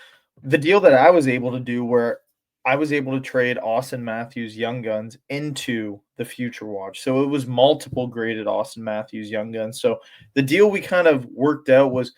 the deal that I was able to do where I was able to trade Austin Matthews Young Guns into the Future Watch. So it was multiple graded Austin Matthews Young Guns. So the deal we kind of worked out was,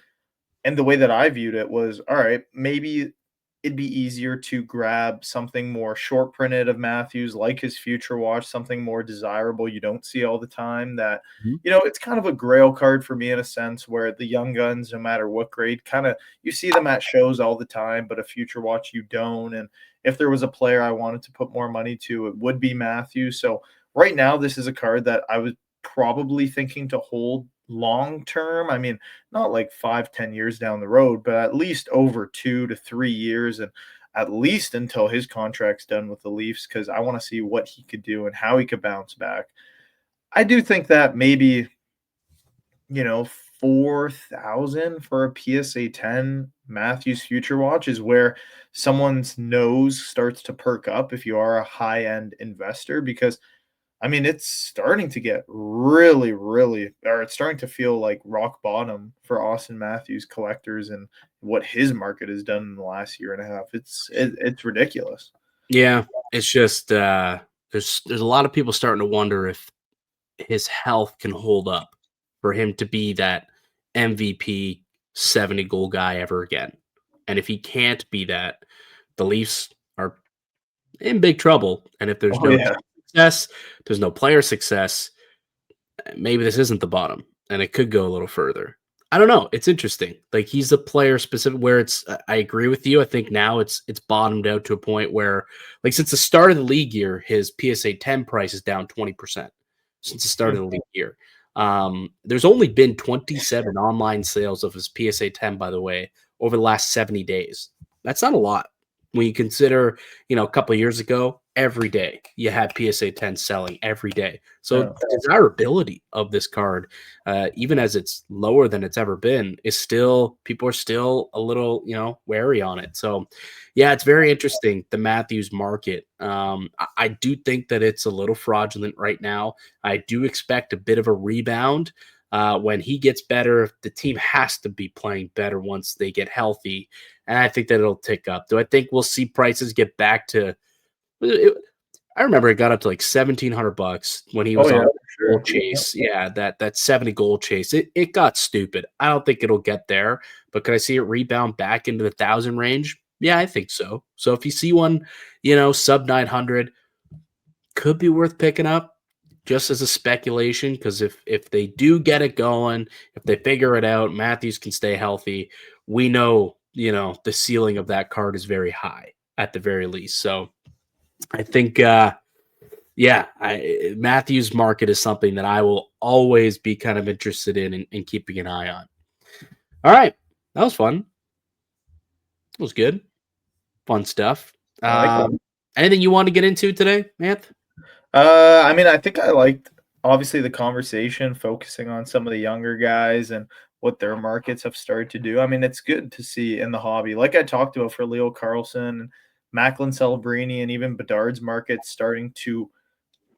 and the way that I viewed it was, all right, maybe it'd be easier to grab something more short printed of Matthews, like his Future Watch, something more desirable you don't see all the time. That, Mhm. it's kind of a grail card for me in a sense where the Young Guns, no matter what grade, kind of you see them at shows all the time, but a Future Watch you don't. And if there was a player I wanted to put more money to, it would be Matthews. So right now, this is a card that I was probably thinking to hold long term. I mean, not like 5, 10 years down the road, but at least over 2 to 3 years, and at least until his contract's done with the Leafs, because I want to see what he could do and how he could bounce back. I do think that maybe, 4,000 for a PSA 10 Matthews Future Watch is where someone's nose starts to perk up if you are a high end investor, because I mean, it's starting to get really, really, or it's starting to feel like rock bottom for Austin Matthews collectors and what his market has done in the last year and a half. It's ridiculous. Yeah, it's just there's a lot of people starting to wonder if his health can hold up for him to be that MVP 70 goal guy ever again. And if he can't be that, the Leafs are in big trouble. And if there's Oh no yeah, success, there's no player success, maybe this isn't the bottom and it could go a little further. I don't know. It's interesting. Like he's a player specific where it's I agree with you. I think now it's bottomed out to a point where like since the start of the league year, his PSA 10 price is down 20% since the start of the league year. There's only been 27 online sales of his PSA 10, by the way, over the last 70 days. That's not a lot when you consider, a couple of years ago, every day you had PSA 10 selling every day. So yeah. the desirability of this card, even as it's lower than it's ever been, is still people are still a little, wary on it. So yeah, it's very interesting, the Matthews market. I do think that it's a little fraudulent right now. I do expect a bit of a rebound. When he gets better, the team has to be playing better once they get healthy. And I think that it'll tick up. Do I think we'll see prices get back to I remember it got up to like $1,700 when he Oh was yeah, on for goal sure. chase. Yeah, that 70 goal chase. It got stupid. I don't think it'll get there, but could I see it rebound back into the 1,000 range? Yeah, I think so. So if you see one, sub 900, could be worth picking up just as a speculation, because if they do get it going, if they figure it out, Matthews can stay healthy. We know, the ceiling of that card is very high at the very least. So I think yeah, Matthews market is something that I will always be kind of interested in keeping an eye on. All right, that was fun. It was good, fun stuff. I like it. Anything you want to get into today, Anth? I mean, I think I liked obviously the conversation focusing on some of the younger guys and what their markets have started to do. I mean, it's good to see in the hobby, like I talked about for Leo Carlson, Macklin Celebrini, and even Bedard's market starting to,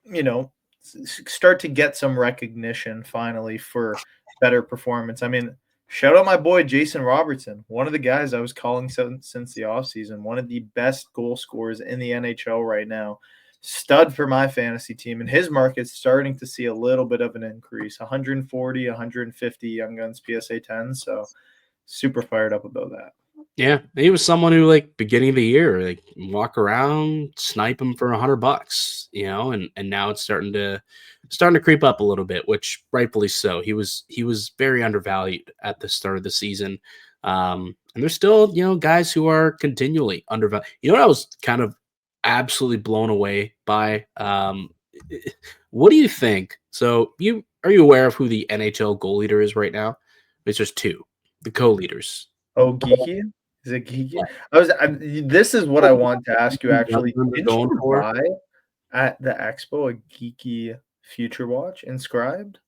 you know, start to get some recognition finally for better performance. I mean, shout out my boy Jason Robertson, one of the guys I was calling since the offseason, one of the best goal scorers in the NHL right now. Stud for my fantasy team, and his market's starting to see a little bit of an increase, 140, 150 Young Guns PSA 10. So super fired up about that. Yeah, he was someone who like beginning of the year, like walk around, snipe him for $100, and now it's starting to creep up a little bit, which rightfully so. He was very undervalued at the start of the season. And there's still, guys who are continually undervalued. You know what I was kind of absolutely blown away by? What do you think? So are you aware of who the NHL goal leader is right now? It's just two, the co-leaders. Oh, Geeky? Is it Geeky? This is what I want to ask you, actually. They're Didn't going you for. buy at the expo a Geeky Future Watch inscribed?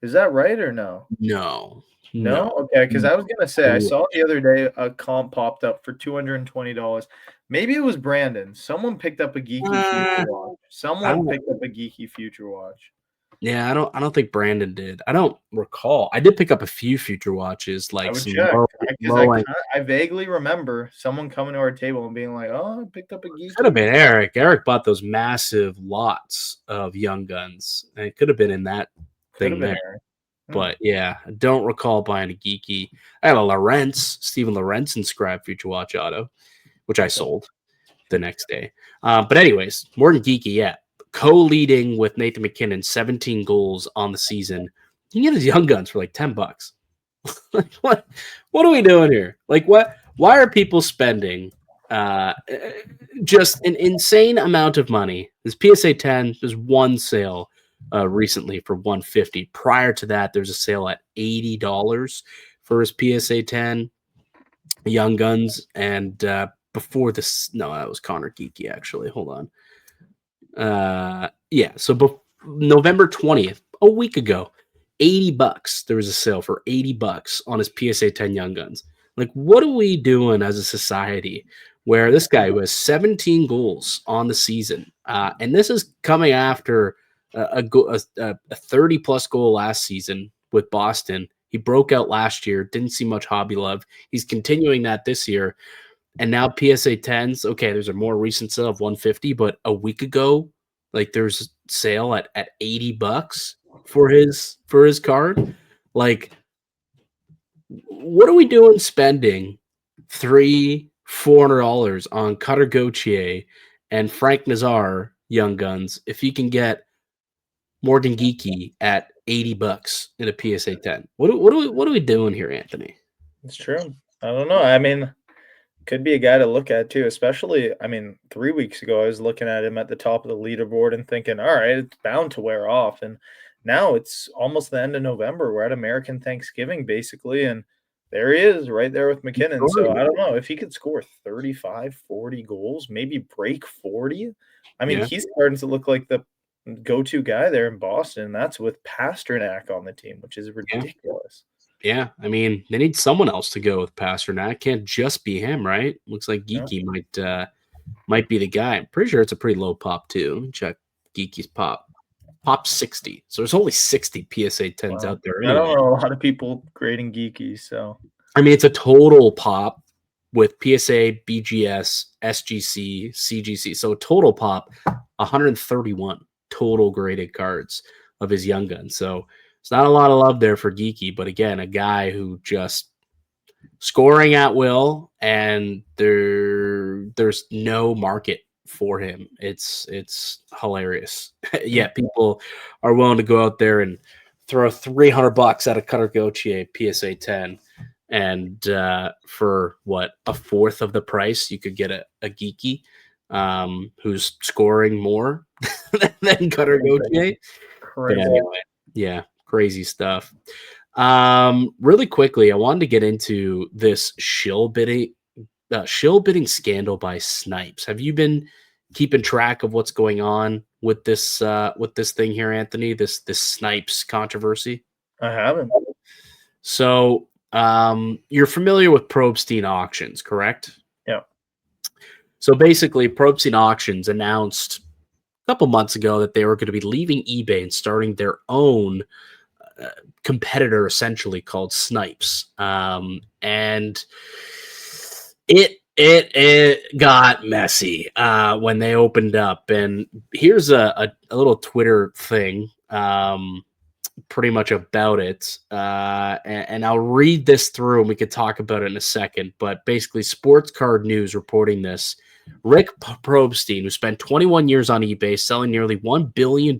Is that right or no? No, no. No? Okay, because I was gonna say, I No. saw the other day a comp popped up for $220. Maybe it was Brandon. Someone picked up a Geeky Future Watch. I Someone don't. picked up a Geeky Future Watch. Yeah, I don't think Brandon did. I don't recall. I did pick up a few future watches, I like would some check because low end. I vaguely remember someone coming to our table and being like, "Oh, I picked up a Could have Geeky." been Eric. Eric bought those massive lots of Young Guns, and it could have been in that Could have thing been there. Eric. But yeah, I don't recall buying a Geeky. I had a Steven Lorentz inscribed Future Watch auto, which I sold the next day. But anyways, more than Geeky, yeah. Co-leading with Nathan McKinnon, 17 goals on the season. You can get his Young Guns for like $10. Like, what are we doing here? Like, what? Why are people spending just an insane amount of money? This PSA 10, there's one sale recently for $150. Prior to that, there's a sale at $80 for his PSA 10 Young Guns, and before this, no, that was Connor Geeky actually. Hold on. Yeah, so November 20th, a week ago, $80. There was a sale for $80 on his PSA 10 Young Guns. Like, what are we doing as a society where this guy who has 17 goals on the season, and this is coming after a 30-plus goal last season with Boston. He broke out last year, didn't see much hobby love. He's continuing that this year. And now PSA 10s, okay, there's a more recent sale of 150, but a week ago, like there's a sale at $80 for his card. Like, what are we doing spending $400 on Cutter Gauthier and Frank Nazar Young Guns if you can get Morgan Geeky at $80 in a PSA 10? What are we doing here, Anthony? It's true. I don't know. I mean, could be a guy to look at too, especially, I mean, 3 weeks ago, I was looking at him at the top of the leaderboard and thinking, all right, it's bound to wear off. And now it's almost the end of November. We're at American Thanksgiving, basically. And there he is right there with McKinnon. So I don't know if he could score 35, 40 goals, maybe break 40. I mean, he's starting to look like the go-to guy there in Boston. That's with Pasternak on the team, which is ridiculous. Yeah, I mean, they need someone else to go with Pasternak. It can't just be him, right? Looks like Geeky might be the guy. I'm pretty sure it's a pretty low pop too. Let me check Geeky's pop. Pop 60. So there's only 60 PSA 10s out there. Anyway. I don't know a lot of people grading Geeky, so I mean, it's a total pop with PSA, BGS, SGC, CGC. So total pop, 131 total graded cards of his Young Gun. So it's not a lot of love there for Geeky, but again, a guy who just scoring at will, and there's no market for him. It's hilarious. Yet people are willing to go out there and throw $300 at a Cutter Gauthier PSA 10, and for what, a fourth of the price, you could get a Geeky who's scoring more than Cutter Gauthier. But anyway, yeah, crazy stuff. Really quickly, I wanted to get into this shill bidding scandal by Snypes. Have you been keeping track of what's going on with this thing here, Anthony? This Snypes controversy? I haven't. So, you're familiar with Probstein Auctions, correct? Yeah. So basically, Probstein Auctions announced a couple months ago that they were going to be leaving eBay and starting their own competitor, essentially called Snypes, and it got messy when they opened up. And here's a little Twitter thing, pretty much about it, and I'll read this through, and we could talk about it in a second. But basically, Sports Card News reporting this. Rick Probstein, who spent 21 years on eBay selling nearly $1 billion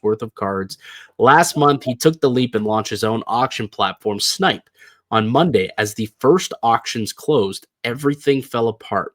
worth of cards, last month he took the leap and launched his own auction platform, Snype. On Monday, as the first auctions closed, everything fell apart.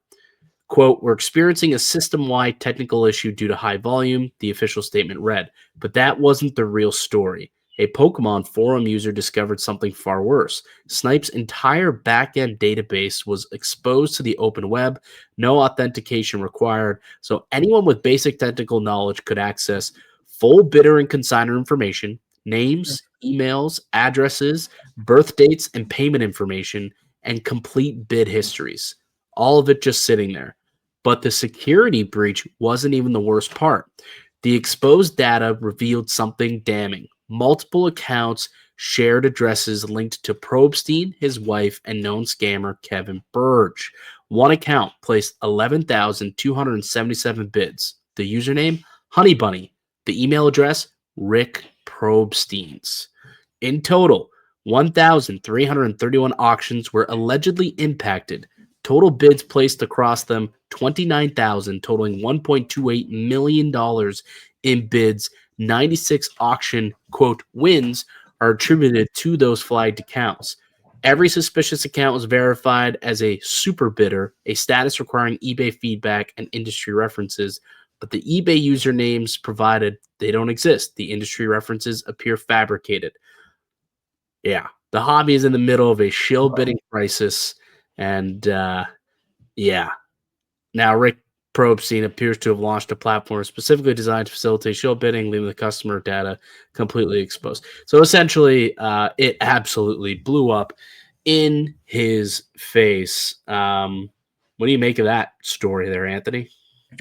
Quote, "We're experiencing a system-wide technical issue due to high volume," the official statement read. But that wasn't the real story. A Pokemon forum user discovered something far worse. Snypes' entire backend database was exposed to the open web, no authentication required, so anyone with basic technical knowledge could access full bidder and consigner information, names, emails, addresses, birth dates, and payment information, and complete bid histories. All of it just sitting there. But the security breach wasn't even the worst part. The exposed data revealed something damning. Multiple accounts shared addresses linked to Probstein, his wife, and known scammer Kevin Burge. One account placed 11,277 bids. The username, Honey Bunny. The email address, Rick Probstein's. In total, 1,331 auctions were allegedly impacted. Total bids placed across them, 29,000, totaling $1.28 million in bids. 96 auction, quote, wins are attributed to those flagged accounts. Every suspicious account was verified as a super bidder, a status requiring eBay feedback and industry references, but the eBay usernames provided, they don't exist. The industry references appear fabricated. Yeah, the hobby is in the middle of a shill bidding crisis, and yeah. Now, Rick Probstein appears to have launched a platform specifically designed to facilitate shill bidding, leaving the customer data completely exposed. So essentially, it absolutely blew up in his face. What do you make of that story there, Anthony?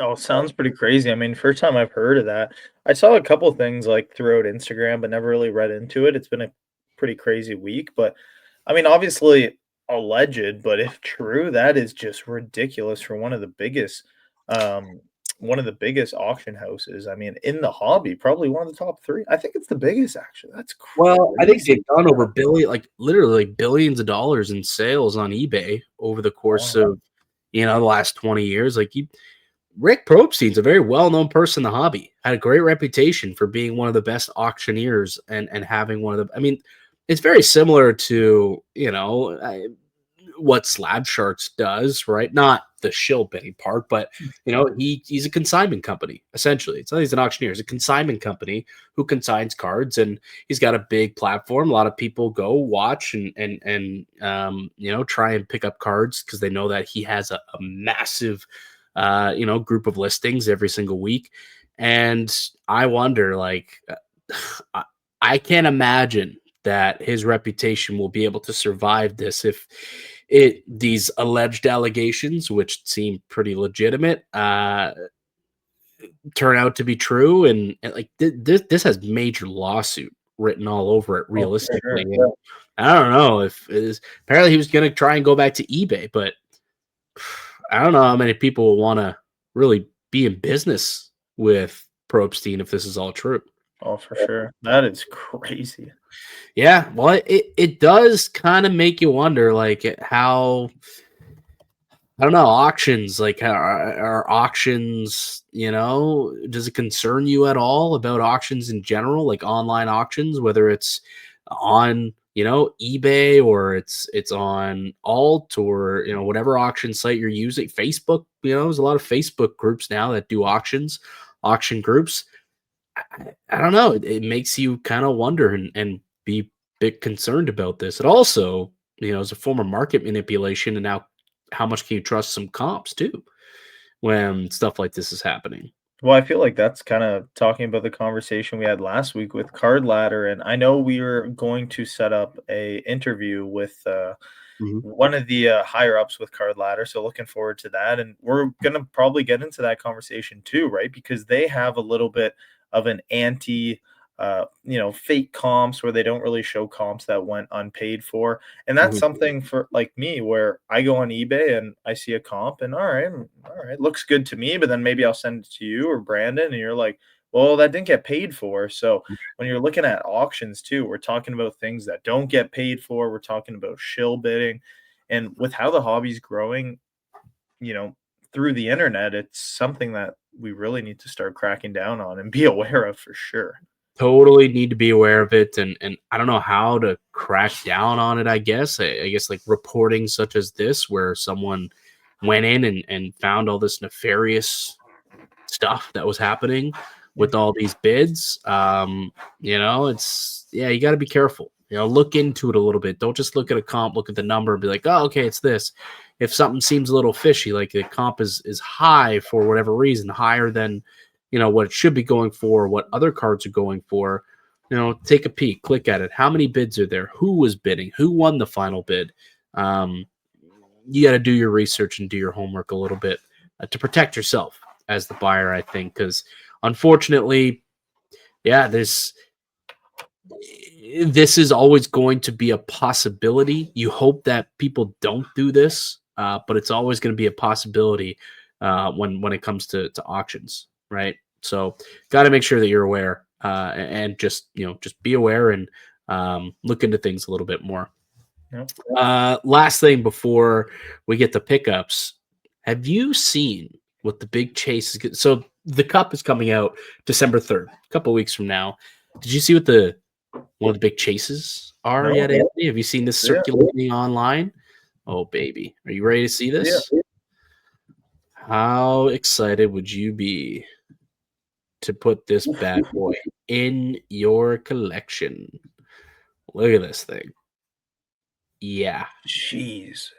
Oh, sounds pretty crazy. I mean, first time I've heard of that. I saw a couple things like throughout Instagram, but never really read into it. It's been a pretty crazy week, but I mean, obviously alleged, but if true, that is just ridiculous for um one of the biggest auction houses. I mean, in the hobby, probably one of the top 3. I think it's the biggest actually. That's Well, I think they've crazy. done over literally billions of dollars in sales on eBay over the course Wow. of the last 20 years. Rick Probstein's a very well-known person in the hobby. Had a great reputation for being one of the best auctioneers and having one of the. I mean, it's very similar to what Slab Sharks does, right? Not the shill bidding part, but he's a consignment company essentially. It's not he's an auctioneer; he's a consignment company who consigns cards, and he's got a big platform. A lot of people go watch and try and pick up cards because they know that he has a massive group of listings every single week. And I wonder, I can't imagine that his reputation will be able to survive this if these alleged allegations, which seem pretty legitimate, turn out to be true. And this has major lawsuit written all over it Oh, for realistically. sure. And I don't know if it is, apparently he was going to try and go back to eBay, but I don't know how many people will want to really be in business with Probstein if this is all true. Oh, for sure. That is crazy. Yeah, well, it does kind of make you wonder, how I don't know auctions, are auctions, does it concern you at all about auctions in general, like online auctions, whether it's on eBay or it's on Alt or whatever auction site you're using, Facebook, there's a lot of Facebook groups now that do auction groups. I don't know. It makes you kind of wonder and be a bit concerned about this. It also, is a form of market manipulation. And now, how much can you trust some comps too when stuff like this is happening? Well, I feel like that's kind of talking about the conversation we had last week with Card Ladder, and I know we were going to set up a interview with Mhm. one of the higher ups with Card Ladder. So looking forward to that, and we're gonna probably get into that conversation too, right? Because they have a little bit of an anti, fake comps where they don't really show comps that went unpaid for, and that's Mhm. something for like me where I go on eBay and I see a comp and all right, looks good to me, but then maybe I'll send it to you or Brandon, and you're like, well, that didn't get paid for. So when you're looking at auctions too, we're talking about things that don't get paid for. We're talking about shill bidding. And with how the hobby's growing, you know, through the internet, it's something that we really need to start cracking down on and be aware of for sure. Totally need to be aware of it, and I don't know how to crack down on it. I guess like reporting such as this, where someone went in and found all this nefarious stuff that was happening, with all these bids. You know, you got to be careful. You know, look into it a little bit. Don't just look at a comp, look at the number, and be like, oh, okay, it's this. If something seems a little fishy, like the comp is high for whatever reason, higher than, you know, what it should be going for, what other cards are going for, you know, take a peek, click at it. How many bids are there? Who was bidding? Who won the final bid? You got to do your research and do your homework a little bit to protect yourself as the buyer, I think, because unfortunately, yeah, this is always going to be a possibility. You hope that people don't do this, but it's always going to be a possibility when it comes to auctions, right? So, got to make sure that you're aware and just be aware and look into things a little bit more. Yep. Last thing before we get to pickups, have you seen what the big chase is? So the cup is coming out December 3rd, a couple weeks from now. Did you see what one of the big chases are yet, Anthony? Have you seen this circulating online? Oh, baby. Are you ready to see this? Yeah. How excited would you be to put this bad boy in your collection? Look at this thing. Yeah. Jesus.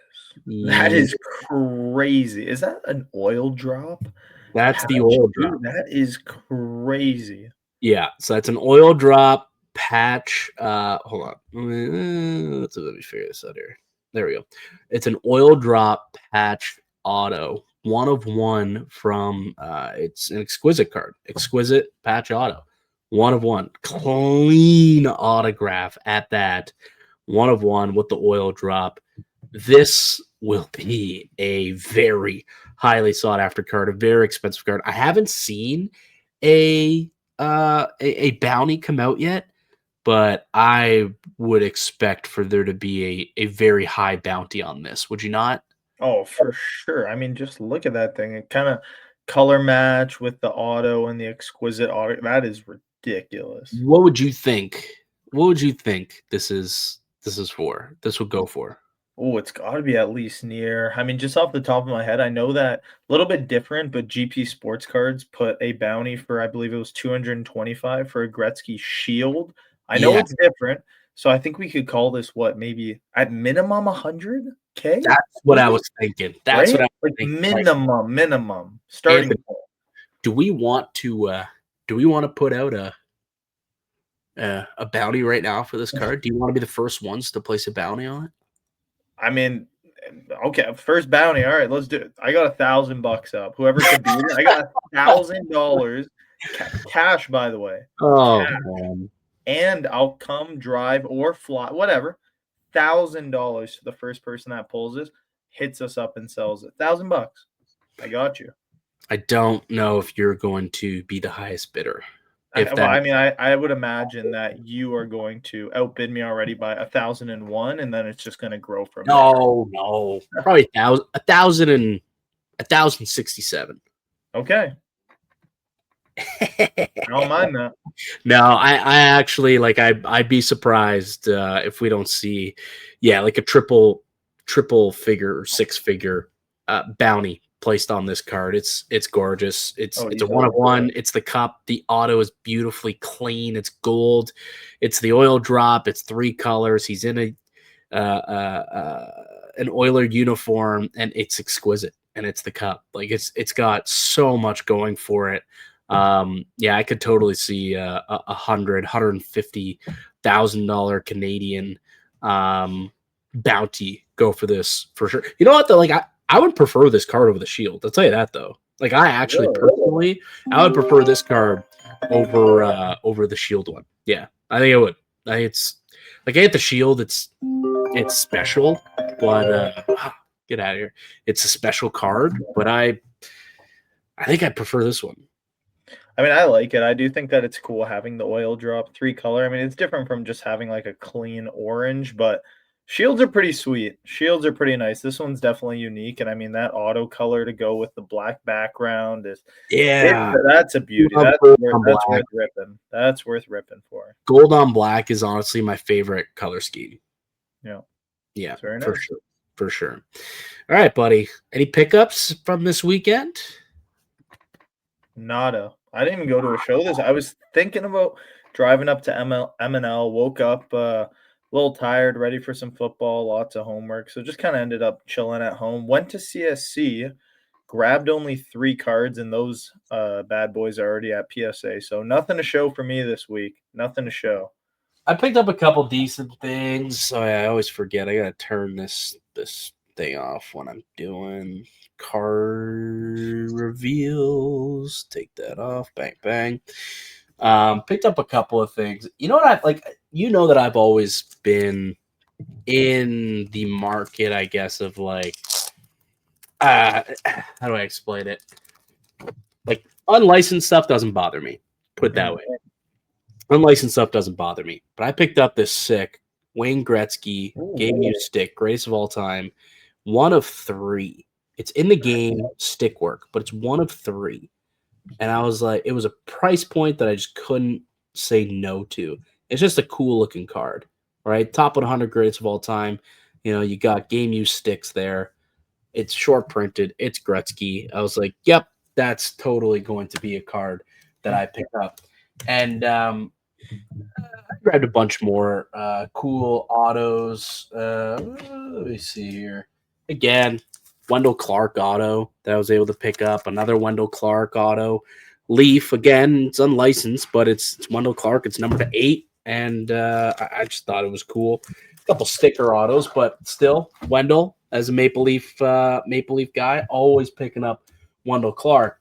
That is crazy. Is that an oil drop? That's the oil drop. That is crazy. Yeah. So that's an oil drop patch. Hold on. Let me figure this out here. There we go. It's an oil drop patch auto. 1 of 1 from it's an exquisite card. Exquisite patch auto. 1 of 1. Clean autograph at that. 1 of 1 with the oil drop. This will be a very highly sought after card, a very expensive card. I haven't seen a bounty come out yet, but I would expect for there to be a very high bounty on this. Would you not? Oh, for sure. I mean, just look at that thing. It kind of color match with the auto and the exquisite auto. That is ridiculous. What would you think? What would you think this is for? This would go for? Oh, it's got to be at least near. I mean, just off the top of my head, I know that a little bit different, but GP Sports Cards put a bounty for, I believe it was 225 for a Gretzky Shield. I know it's different, so I think we could call this maybe at minimum 100K. That's what I was thinking. That's right? What I was thinking. Minimum starting point. Do we want to put out a bounty right now for this card? Do you want to be the first ones to place a bounty on it? I mean, okay, first bounty. All right, let's do it. I got $1,000 up. Whoever could beat it, I got $1,000 cash. By the way, man. And I'll come drive or fly, whatever. $1,000 to the first person that pulls this, hits us up and sells it. $1,000. I got you. I don't know if you're going to be the highest bidder. I would imagine that you are going to outbid me already by 1,001, and then it's just going to grow from there. No, probably 1,067. Okay, I don't mind that. No, I actually I'd be surprised if we don't see, like a triple figure or 6-figure bounty placed on this card. It's gorgeous. It's a 1 of 1. It's the cup. The auto is beautifully clean. It's gold. It's the oil drop. It's 3 colors. He's in an Oiler uniform, and it's exquisite. And it's the cup. Like it's got so much going for it. I could totally see $150,000 Canadian bounty go for this for sure. You know what though? I would prefer this card over the Shield. I'll tell you that though. I actually personally, I would prefer this card over the Shield one. Yeah, I think I would. It's I get the Shield. It's special, but get out of here. It's a special card, but I think I prefer this one. I mean, I like it. I do think that it's cool having the oil drop 3 color. I mean, it's different from just having a clean orange, but Shields are pretty sweet. Shields are pretty nice. This one's definitely unique, and I mean that auto color to go with the black background is that's a beauty. That's worth ripping. That's worth ripping for. Gold on black is honestly my favorite color scheme. Yeah, very nice. For sure. All right, buddy. Any pickups from this weekend? Nada. I didn't even go to a show this. I was thinking about driving up to M&L, woke up a little tired, ready for some football, lots of homework. So just kind of ended up chilling at home. Went to CSC, grabbed only 3 cards, and those bad boys are already at PSA. So nothing to show for me this week. Nothing to show. I picked up a couple decent things. Oh, yeah, I always forget. I gotta turn this thing off when I'm doing card reveals. Take that off. Bang bang. Picked up a couple of things. You know what I like? You know that I've always been in the market, I guess, of like how do I explain it? Like unlicensed stuff doesn't bother me. Put it that way. Unlicensed stuff doesn't bother me. But I picked up this sick Wayne Gretzky game used stick, greatest of all time. 1 of 3. It's in the game stick work, but it's 1 of 3. And I was like, it was a price point that I just couldn't say no to. It's just a cool looking card, right? Top 100 greatest of all time. You know, you got game used sticks there. It's short printed. It's Gretzky. I was like, yep, that's totally going to be a card that I pick up. And I grabbed a bunch more cool autos. Let me see here. Again, Wendell Clark auto that I was able to pick up. Another Wendell Clark auto. Leaf, again, it's unlicensed, but it's Wendell Clark. It's number 8. And I just thought it was cool. A couple sticker autos, but still, Wendell, as a Maple Leaf guy, always picking up Wendell Clark.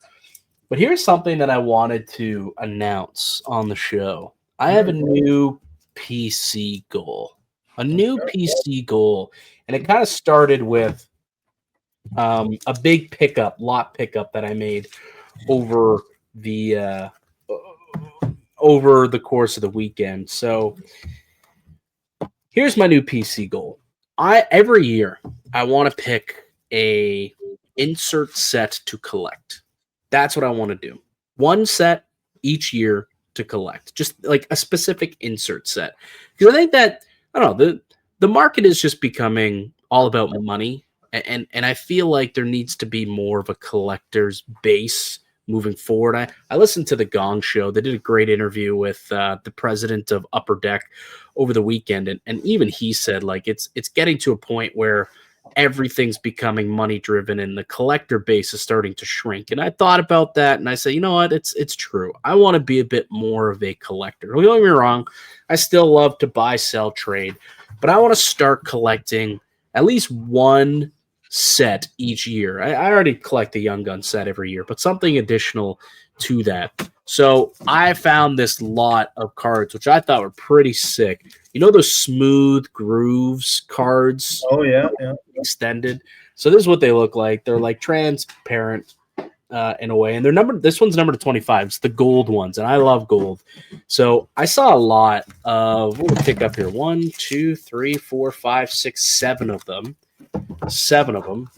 But here's something that I wanted to announce on the show. I have a new PC goal. A new PC goal. And it kind of started with a big lot pickup that I made over the course of the weekend. So here's my new PC goal. Every year I want to pick a insert set to collect. That's what I want to do. 1 set each year to collect, just like a specific insert set. Because I think that, I don't know, the market is just becoming all about money. And I feel like there needs to be more of a collector's base moving forward. I listened to the Gong Show. They did a great interview with the president of Upper Deck over the weekend. And even he said, like, it's getting to a point where everything's becoming money driven and the collector base is starting to shrink. And I thought about that and I said, you know what? It's true. I want to be a bit more of a collector. Don't get me wrong. I still love to buy, sell, trade, but I want to start collecting at least 1 set each year. I already collect the Young Gun set every year, but something additional to that. So I found this lot of cards, which I thought were pretty sick. You know those smooth grooves cards? Oh, yeah. Extended. So this is what they look like. They're like transparent in a way. And they're numbered. This one's numbered to 25. It's the gold ones. And I love gold. So I saw a lot of, we'll pick up here. 1, 2, 3, 4, 5, 6, 7 of them. 7 of them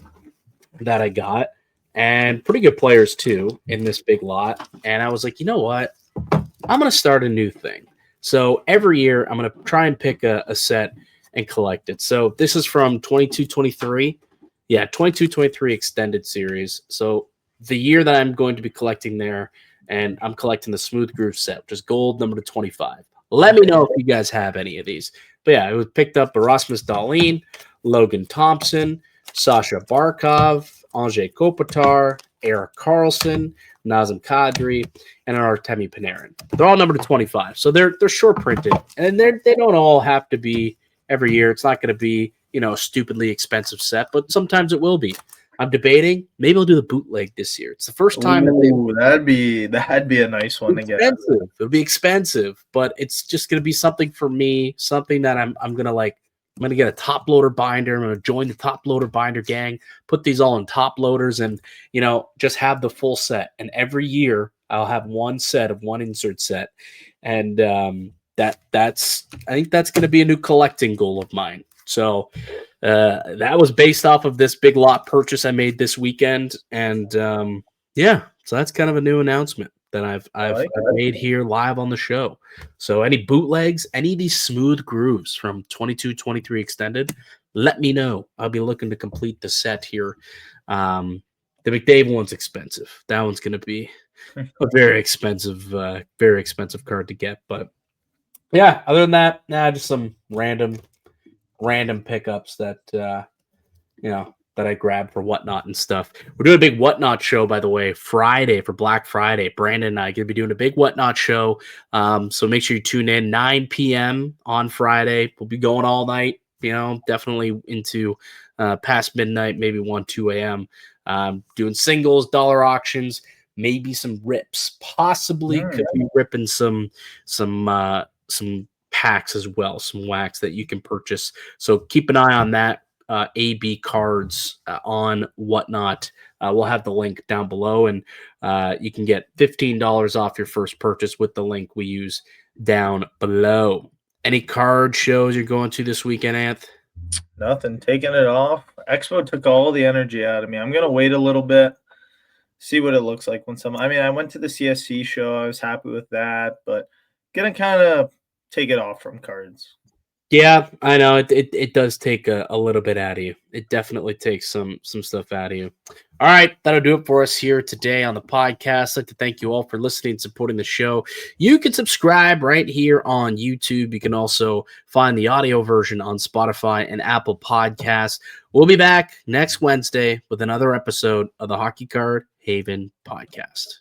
that I got. And pretty good players too in this big lot. And I was like, you know what? I'm going to start a new thing. So every year I'm going to try and pick a set and collect it. So this is from 22-23. Yeah, 22-23 extended series. So the year that I'm going to be collecting there, and I'm collecting the Smooth Groove set, which is gold number to 25. Let me know if you guys have any of these. But yeah, it was picked up Erasmus Dahlin, Logan Thompson, Sasha Barkov, Anze Kopitar, Eric Carlson, Nazem Kadri, and Artemi Panarin. They're all numbered to 25. So they're short printed. And they don't all have to be every year. It's not going to be, you know, a stupidly expensive set, but sometimes it will be. I'm debating. Maybe I'll do the bootleg this year. It's the first time that'd be a nice one to get. It'll be expensive, but it's just gonna be something for me, something that I'm gonna like. I'm gonna get a top loader binder. I'm gonna join the top loader binder gang, put these all in top loaders, and you know, just have the full set. And every year I'll have 1 set of 1 insert set. And that's I think that's gonna be a new collecting goal of mine. So that was based off of this big lot purchase I made this weekend, and yeah, so that's kind of a new announcement that I've made here live on the show. So any bootlegs, any of these smooth grooves from 22-23 extended, let me know. I'll be looking to complete the set here. The McDavid one's expensive. That one's gonna be a very expensive card to get. But yeah, other than that, just some random pickups that that I grabbed for Whatnot and stuff. We're doing a big Whatnot show, by the way, Friday for Black Friday. Brandon and I are going to be doing a big Whatnot show. So make sure you tune in 9 p.m. on Friday. We'll be going all night, definitely into past midnight, maybe 1, 2 a.m. Doing singles, dollar auctions, maybe some rips. Possibly could be ripping some packs as well, some wax that you can purchase. So keep an eye on that. AB cards on Whatnot. We'll have the link down below, and you can get $15 off your first purchase with the link we use down below. Any card shows you're going to this weekend, Anth? Nothing. Taking it off. Expo took all the energy out of me. I'm going to wait a little bit, see what it looks like when I went to the CSC show. I was happy with that, but going to kind of take it off from cards. Yeah, I know it does take a little bit out of you. It definitely takes some stuff out of you. All right, that'll do it for us here today on the podcast. I'd like to thank you all for listening and supporting the show. You can subscribe right here on YouTube. You can also find the audio version on Spotify and Apple Podcasts. We'll be back next Wednesday with another episode of the Hockey Card Haven podcast.